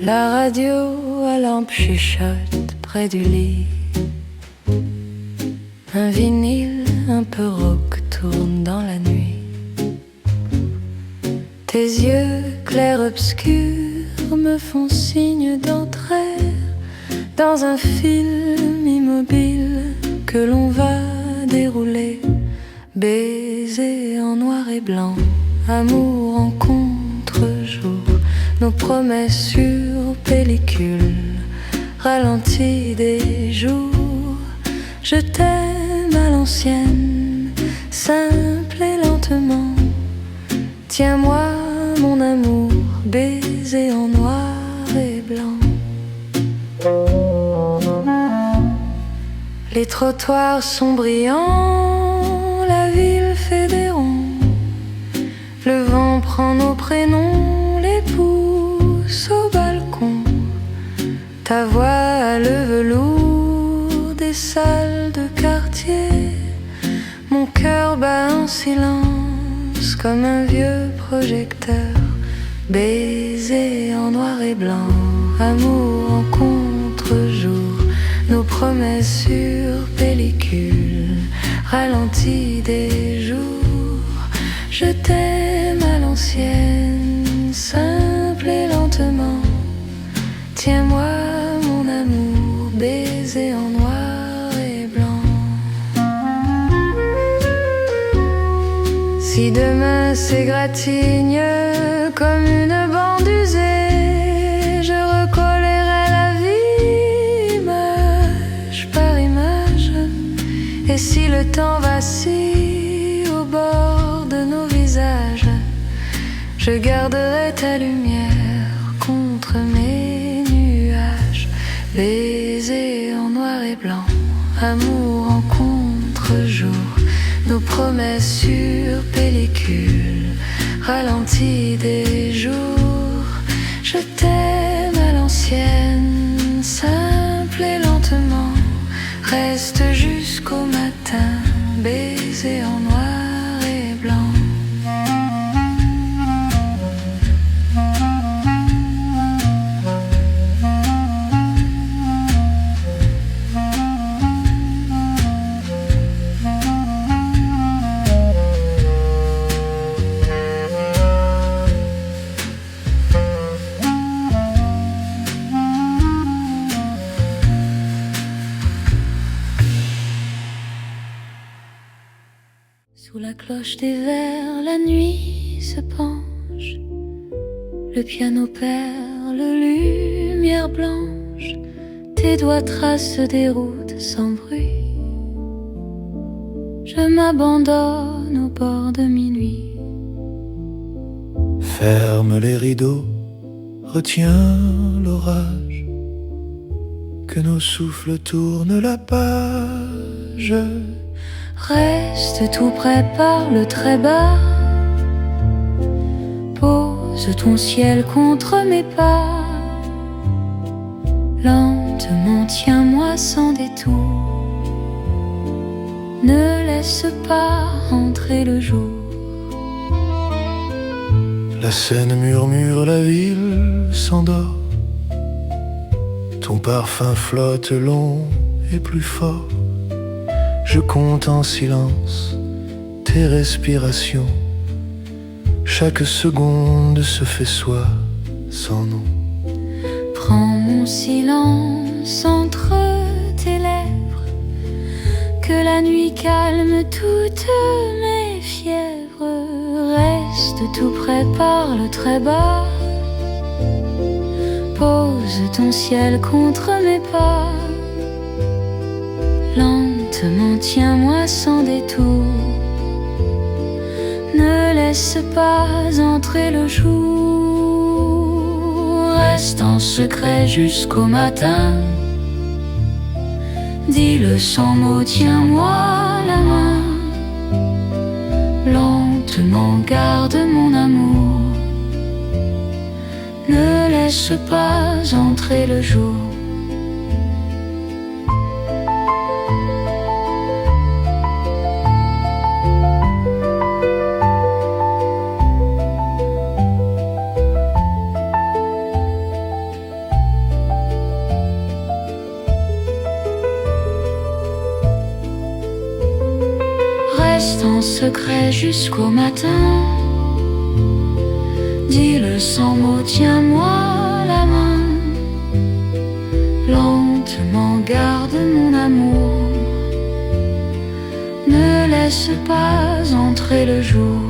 La radio à lampe chuchote près du lit. Un vinyle un peu rauque tourne dans la nuit. Tes yeux clairs-obscurs me font signe d'entrer dans un film immobile que l'on va dérouler. Baiser en noir et blanc, amour en contre-jour. Nos promesses sur pellicule, ralenti des jours. Je t'aime à l'ancienne, simple et lentement. Tiens-moi mon amour, baiser en noir et blanc. Les trottoirs sont brillants, la ville fait des ronds. Le vent prend nos prénoms, les pousse au balcon. Ta voix le velours des salles de quartier. Mon cœur bat en silence comme un vieux projecteur. Baiser en noir et blanc, amour en contre-jour. Nos promesses sur pellicule, ralenti des jours. Je t'aime à l'ancienne, simple et lentement. Tiens-moi mon amour, baiser en noir et blanc. Si demain s'égratigne comme une bande usée, je recollerai la vie image par image. Et si le temps vacille au bord de nos visages, je garderai ta lumière contre mes nuages. Baiser en noir et blanc, amour en contre-jour. Nos promesses sur pellicule, ralenti des jours. Je t'aime à l'ancienne, simple et lentement. Reste jusqu'au matin, baiser en noir et blanc. Sous la cloche des verres, la nuit se penche. Le piano perle, lumière blanche. Tes doigts tracent des routes sans bruit. Je m'abandonne au bord de minuit. Ferme les rideaux, retiens l'orage, que nos souffles tournent la page. Reste tout près, parle très bas. Pose ton ciel contre mes pas. Lentement, tiens-moi sans détour. Ne laisse pas entrer le jour. La Seine murmure, la ville s'endort. Ton parfum flotte long et plus fort. Je compte en silence tes respirations. Chaque seconde se fait soi sans nom. Prends mon silence entre tes lèvres, que la nuit calme toutes mes fièvres. Reste tout près, parle très bas. Pose ton ciel contre mes pas. Lentement, tiens-moi sans détour. Ne laisse pas entrer le jour. Reste en secret jusqu'au matin. Dis-le sans mots, tiens-moi la main. Lentement, garde mon amour. Ne laisse pas entrer le jour. Reste en secret jusqu'au matin. Dis-le sans mots, tiens-moi la main. Lentement, garde mon amour. Ne laisse pas entrer le jour.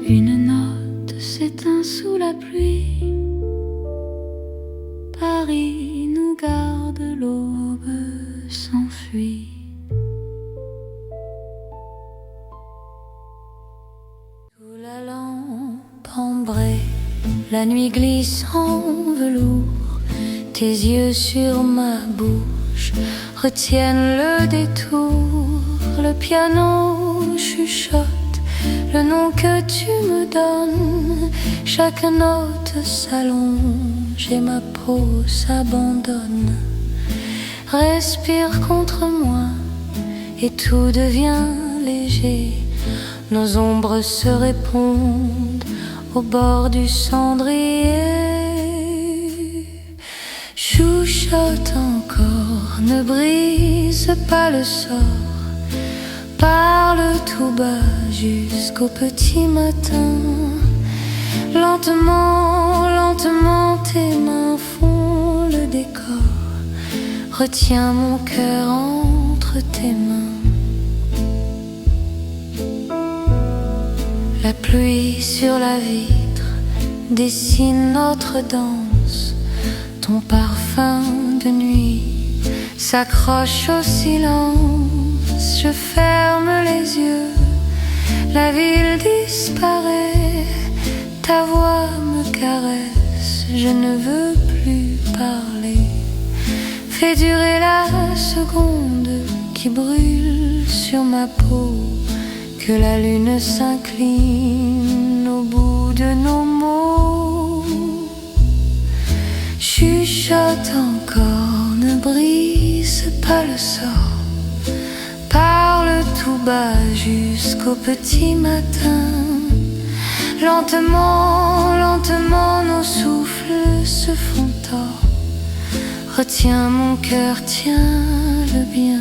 Une note s'éteint sous la pluie. Paris nous garde, l'aube s'enfuit. Sous la lampe ambrée, la nuit glisse en velours. Tes yeux sur ma bouche retiennent le détour. Le piano chuchote le nom que tu me donnes. Chaque note s'allonge et ma peau s'abandonne. Respire contre moi et tout devient léger. Nos ombres se répondent au bord du cendrier. Chuchote encore, ne brise pas le sort. Parle tout bas jusqu'au petit matin. Lentement, lentement, tes mains font le décor. Retiens mon cœur entre tes mains. La pluie sur la vitre dessine notre danse. Ton parfum de nuit s'accroche au silence. Je ferme les yeux, la ville disparaît. Ta voix me caresse, je ne veux plus parler. Fais durer la seconde qui brûle sur ma peau. Que la lune s'incline au bout de nos mots. Chuchote encore, ne brise pas le sort. Parle tout bas jusqu'au petit matin. Lentement, lentement, nos souffles se font tort. Retiens mon cœur, tiens-le bien.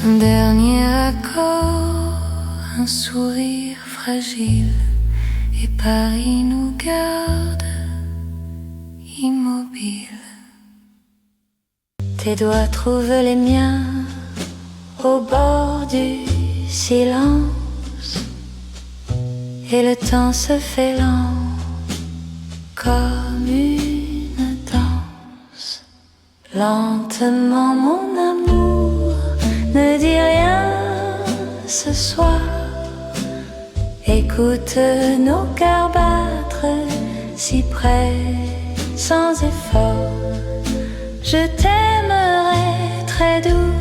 Un dernier accord, un sourire fragile, et Paris nous garde immobiles. Tes doigts trouvent les miens au bord du silence, et le temps se fait lent comme une danse. Lentement, mon amour, ne dis rien ce soir. Écoute nos cœurs battre si près, sans effort. Je t'aimerai très doux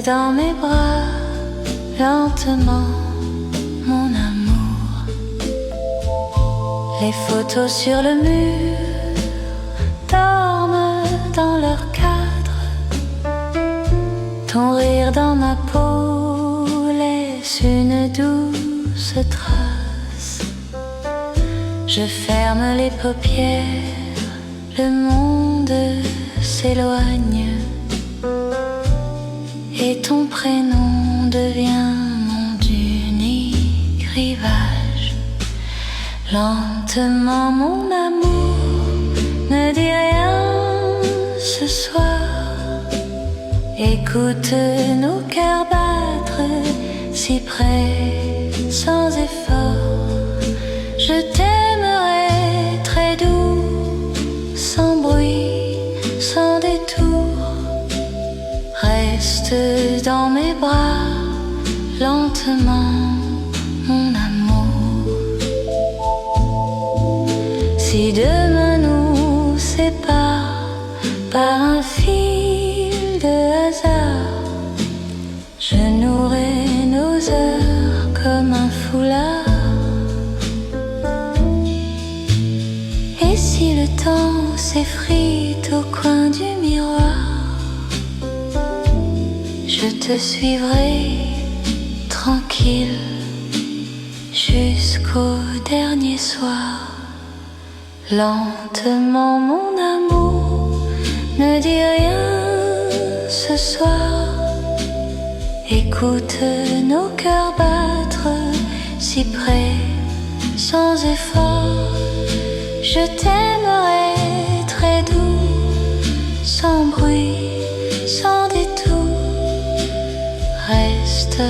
dans mes bras, lentement, mon amour. Les photos sur le mur dorment dans leur cadre. Ton rire dans ma peau laisse une douce trace. Je ferme les paupières, le monde s'éloigne. Et ton prénom devient mon unique rivage. Lentement mon amour, ne dis rien ce soir. Écoute nos cœurs battre si près, sans effort. Je t'aimerai très doux, sans bruit, sans détour. Reste dans mes bras, lentement, mon amour. Si demain nous sépare par un fil de hasard, je nouerai nos heures comme un foulard. Et si le temps s'effrite au coin du miroir, je te suivrai tranquille jusqu'au dernier soir. Lentement mon amour, ne dis rien ce soir. Écoute nos cœurs battre si près, sans effort. Je t'aimerai très doux, sans bruit, sans détour. Reste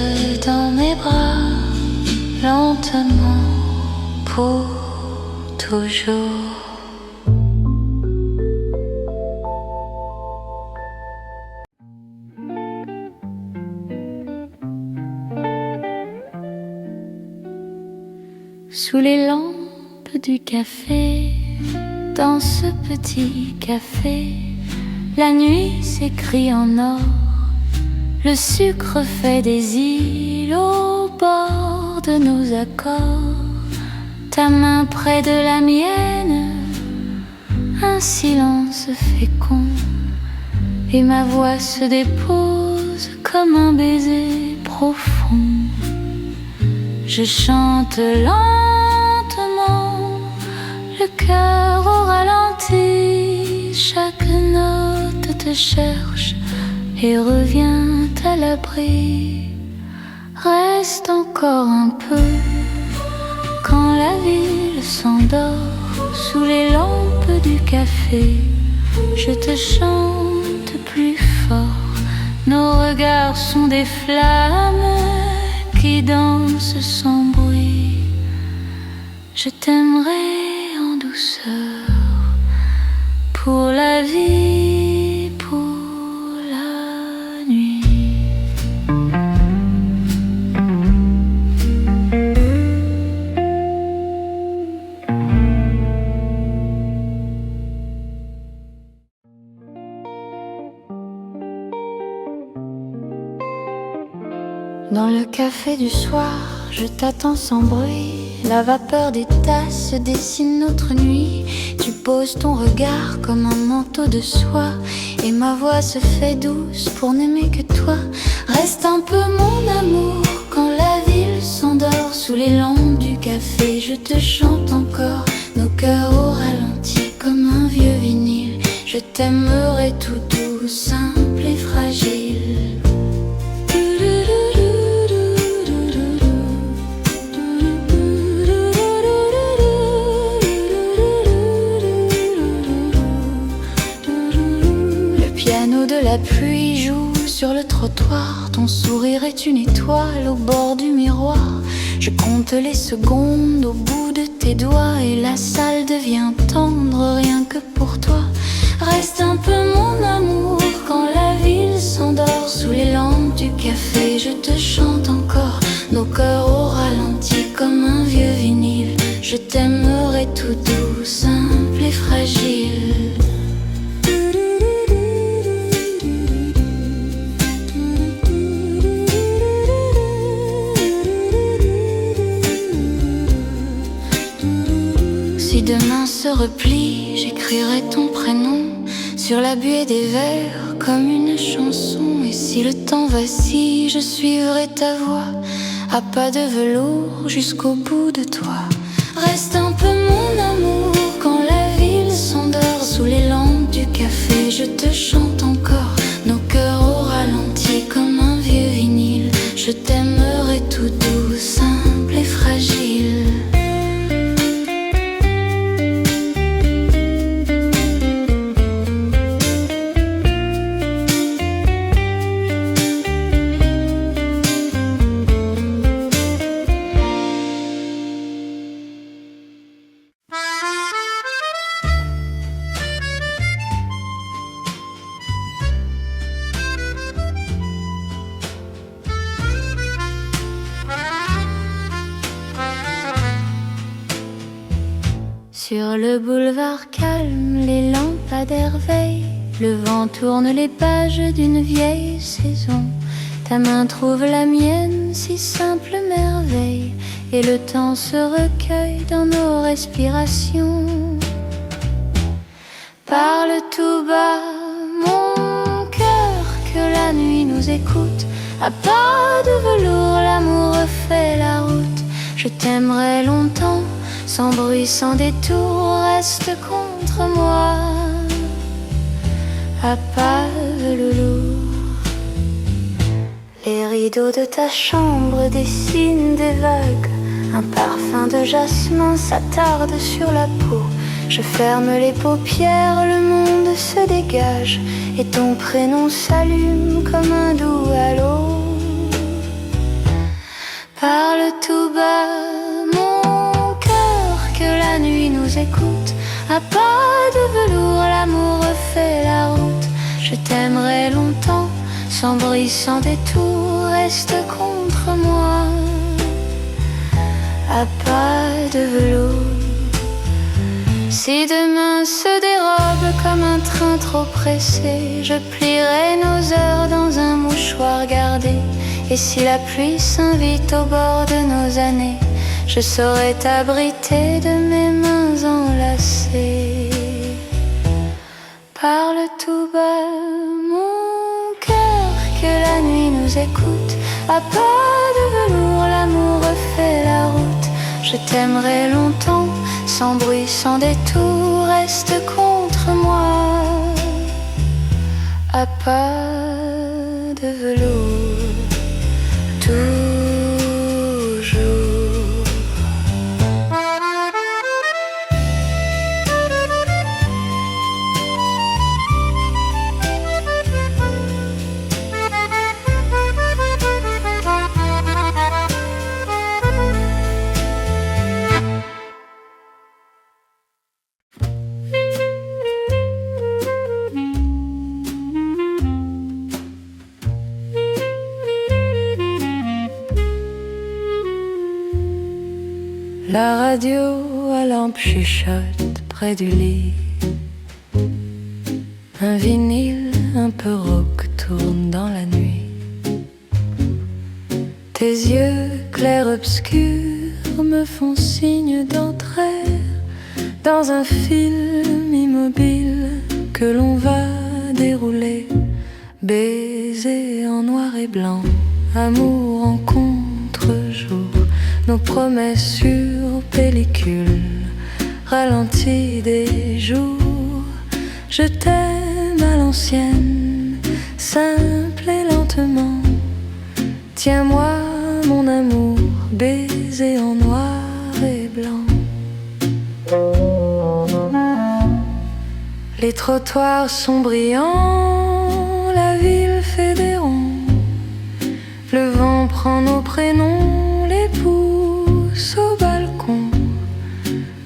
dans mes bras, lentement, pour toujours. Sous les lampes du café, dans ce petit café, la nuit s'écrit en or. Le sucre fait des îles au bord de nos accords. Ta main près de la mienne, un silence fécond. Et ma voix se dépose comme un baiser profond. Je chante lentement, le cœur au ralenti. Chaque note te cherche et revient à l'abri. Reste encore un peu quand la ville s'endort. Sous les lampes du café, je te chante plus fort. Nos regards sont des flammes qui dansent sans bruit. Je t'aimerai en douceur pour la vie, pour la nuit. Dans le café du soir, je t'attends sans bruit. La vapeur des tasses dessine notre nuit. Tu poses ton regard comme un manteau de soie, et ma voix se fait douce pour n'aimer que toi. Reste un peu mon amour quand la ville s'endort. Sous les lampes du café, je te chante encore. Nos cœurs au ralenti comme un vieux vinyle. Je t'aimerai tout doux, simple et fragile. De la pluie joue sur le trottoir. Ton sourire est une étoile au bord du miroir. Je compte les secondes au bout de tes doigts, et la salle devient tendre rien que pour toi. Reste un peu mon amour quand la ville s'endort. Sous les lampes du café, je te chante encore. Nos cœurs au ralenti comme un vieux vinyle. Je t'aimerai tout doux, simple et fragile. se replie, j'écrirai ton prénom sur la buée des vers comme une chanson. Et si le temps vacille, je suivrai ta voix à pas de velours jusqu'au bout de toi. Reste un peu mon amour quand la ville s'endort sous les lampes du café. Je te chante encore, nos cœurs au ralenti comme un vieux vinyle. Je t'aimerai tout doux, simple et fragile. Sur le boulevard calme, les lampadaires veillent. Le vent tourne les pages d'une vieille saison. Ta main trouve la mienne, si simple merveille. Et le temps se recueille dans nos respirations. Parle tout bas, mon cœur, que la nuit nous écoute. À pas de velours, l'amour refait la route. Je t'aimerai longtemps, sans bruit, sans détour, reste contre moi. À pas de velours. Les rideaux de ta chambre dessinent des vagues. Un parfum de jasmin s'attarde sur la peau. Je ferme les paupières, le monde se dégage. Et ton prénom s'allume comme un doux halo. Parle tout bas, mon cœur, que la nuit nous écoute. À pas de velours, l'amour refait la route. Je t'aimerai longtemps, sans bruit, sans détour, reste contre moi. À pas de velours. Si demain se dérobe comme un train trop pressé, je plierai nos heures dans un mouchoir gardé. Et si la pluie s'invite au bord de nos années, je saurai t'abriter de mes mains enlacées. Parle tout bas, mon cœur, que la nuit nous écoute. À pas de velours, l'amour refait la route. Je t'aimerai longtemps, sans bruit, sans détour, reste contre moi. À pas de velours, toujours. La radio à lampe chuchote près du lit. Un vinyle un peu rock tourne dans la nuit. Tes yeux clairs-obscurs me font signe d'entrer dans un film immobile que l'on va dérouler. Baiser en noir et blanc, amour en contre-jour. Nos promesses sur pellicule, ralenti des jours. Je t'aime à l'ancienne, simple et lentement. Tiens-moi mon amour, baiser en noir et blanc. Les trottoirs sont brillants, la ville fait des ronds. Le vent prend nos prénoms, les pousse au balcon.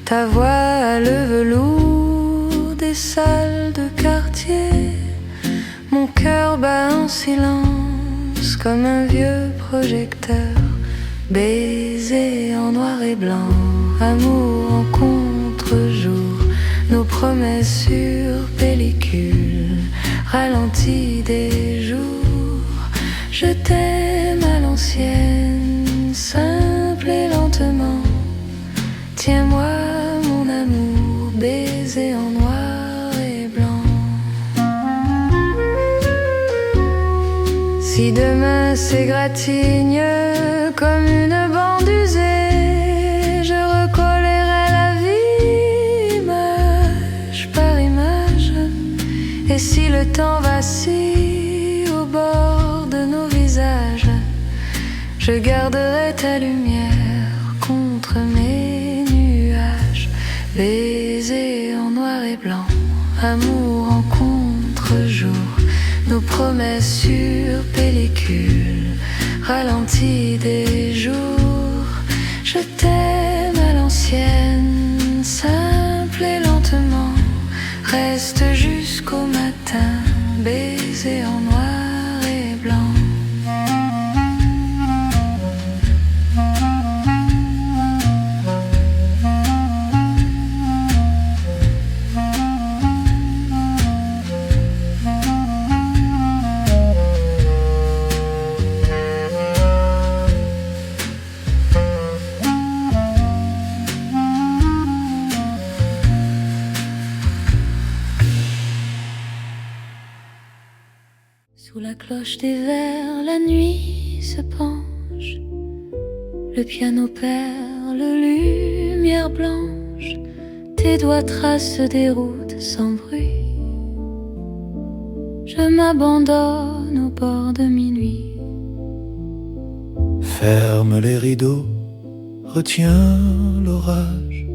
Ta voix le velours des salles de quartier. Mon cœur bat en silence comme un vieux projecteur. Baiser en noir et blanc, amour en contre-jour. Nos promesses sur pellicule, ralenti des jours. Je t'aime à l'ancienne, simple et lentement. Tiens-moi mon amour, baiser en noir et blanc. Si demain s'égratigne comme une bande usée, je recollerai la vie image par image. Et si le temps vacille au bord de nos visages, je garderai ta lumière contre mes nuages. Baiser en noir et blanc, amour en contre-jour, nos promesses sur pellicule, ralenties des jours. Je t'aime à l'ancienne, simple et lentement, reste jusqu'au matin, baiser en noir et blanc. Sous la cloche des vers, la nuit se penche. Le piano perle, lumière blanche. Tes doigts tracent des routes sans bruit. Je m'abandonne au bord de minuit. Ferme les rideaux, retiens l'orage,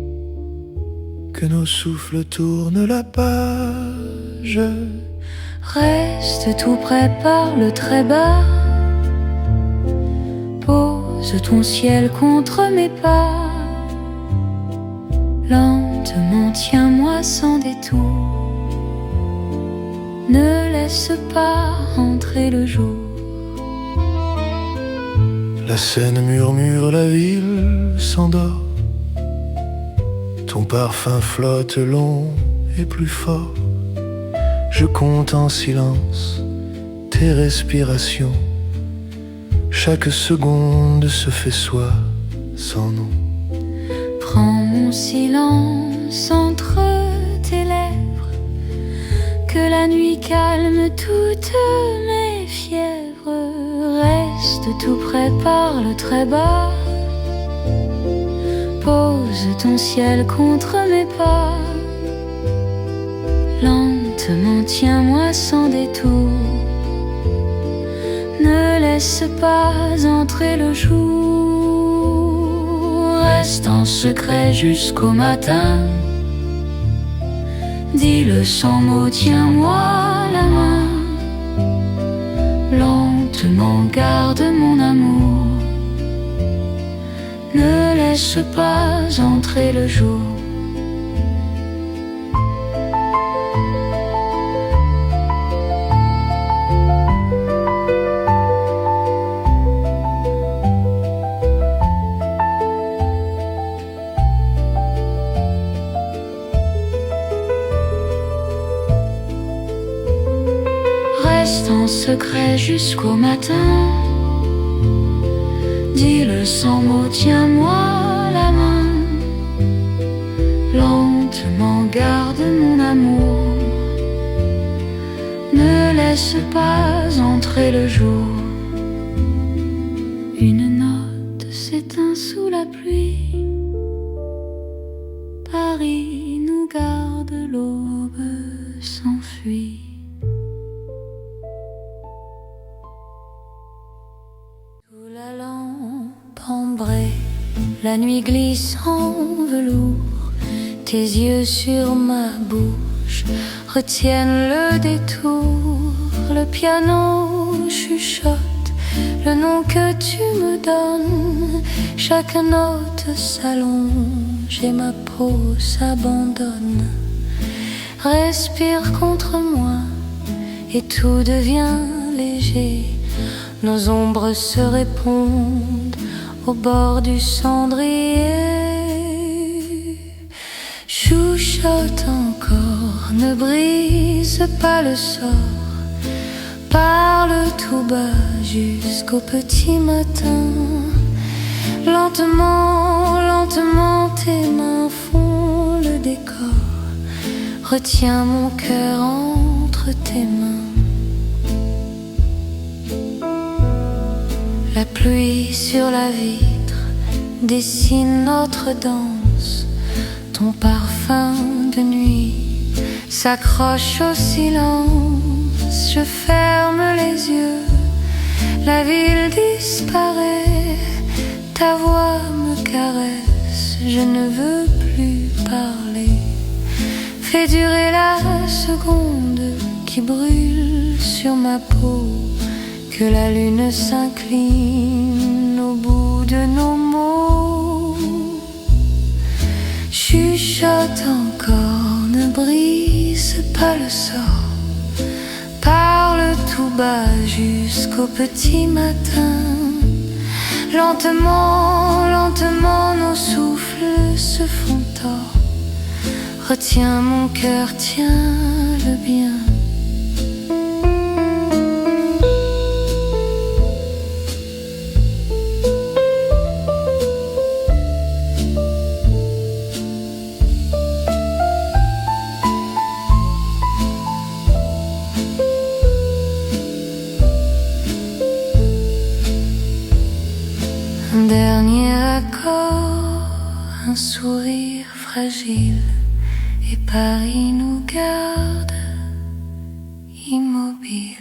que nos souffles tournent la page. Reste tout près, parle très bas. Pose ton ciel contre mes pas. Lentement, tiens-moi sans détour. Ne laisse pas entrer le jour. La Seine murmure, la ville s'endort. Ton parfum flotte long et plus fort. Je compte en silence tes respirations. Chaque seconde se fait soi sans nom. Prends mon silence entre tes lèvres, que la nuit calme toutes mes fièvres. Reste tout près, parle très bas. Pose ton ciel contre mes pas. Lentement, tiens-moi sans détour. Ne laisse pas entrer le jour. Reste en secret jusqu'au matin. Dis-le sans mots, tiens-moi la main. Lentement, garde mon amour. Ne laisse pas entrer le jour. Reste en secret jusqu'au matin. Dis-le sans mots, tiens-moi la main. Lentement, garde mon amour. Ne laisse pas entrer le jour. Une note s'éteint sous la pluie. Paris nous garde, l'aube s'enfuit. Sous la lampe ambrée, la nuit glisse en velours. Tes yeux sur ma bouche retiennent le détour. Le piano chuchote le nom que tu me donnes. Chaque note s'allonge et ma peau s'abandonne. Respire contre moi et tout devient léger. Nos ombres se répondent au bord du cendrier. Chuchote encore, ne brise pas le sort. Parle tout bas jusqu'au petit matin. Lentement, lentement, tes mains font le décor. Retiens mon cœur entre tes mains. La pluie sur la vitre dessine notre danse. Ton parfum de nuit s'accroche au silence. Je ferme les yeux, la ville disparaît. Ta voix me caresse, je ne veux plus parler. Fais durer la seconde qui brûle sur ma peau. Que la lune s'incline au bout de nos mots. Chuchote encore, ne brise pas le sort. Parle tout bas jusqu'au petit matin. Lentement, lentement nos souffles se font tort. Retiens mon cœur, tiens-le bien. Un dernier accord, un sourire fragile, et Paris nous garde immobiles.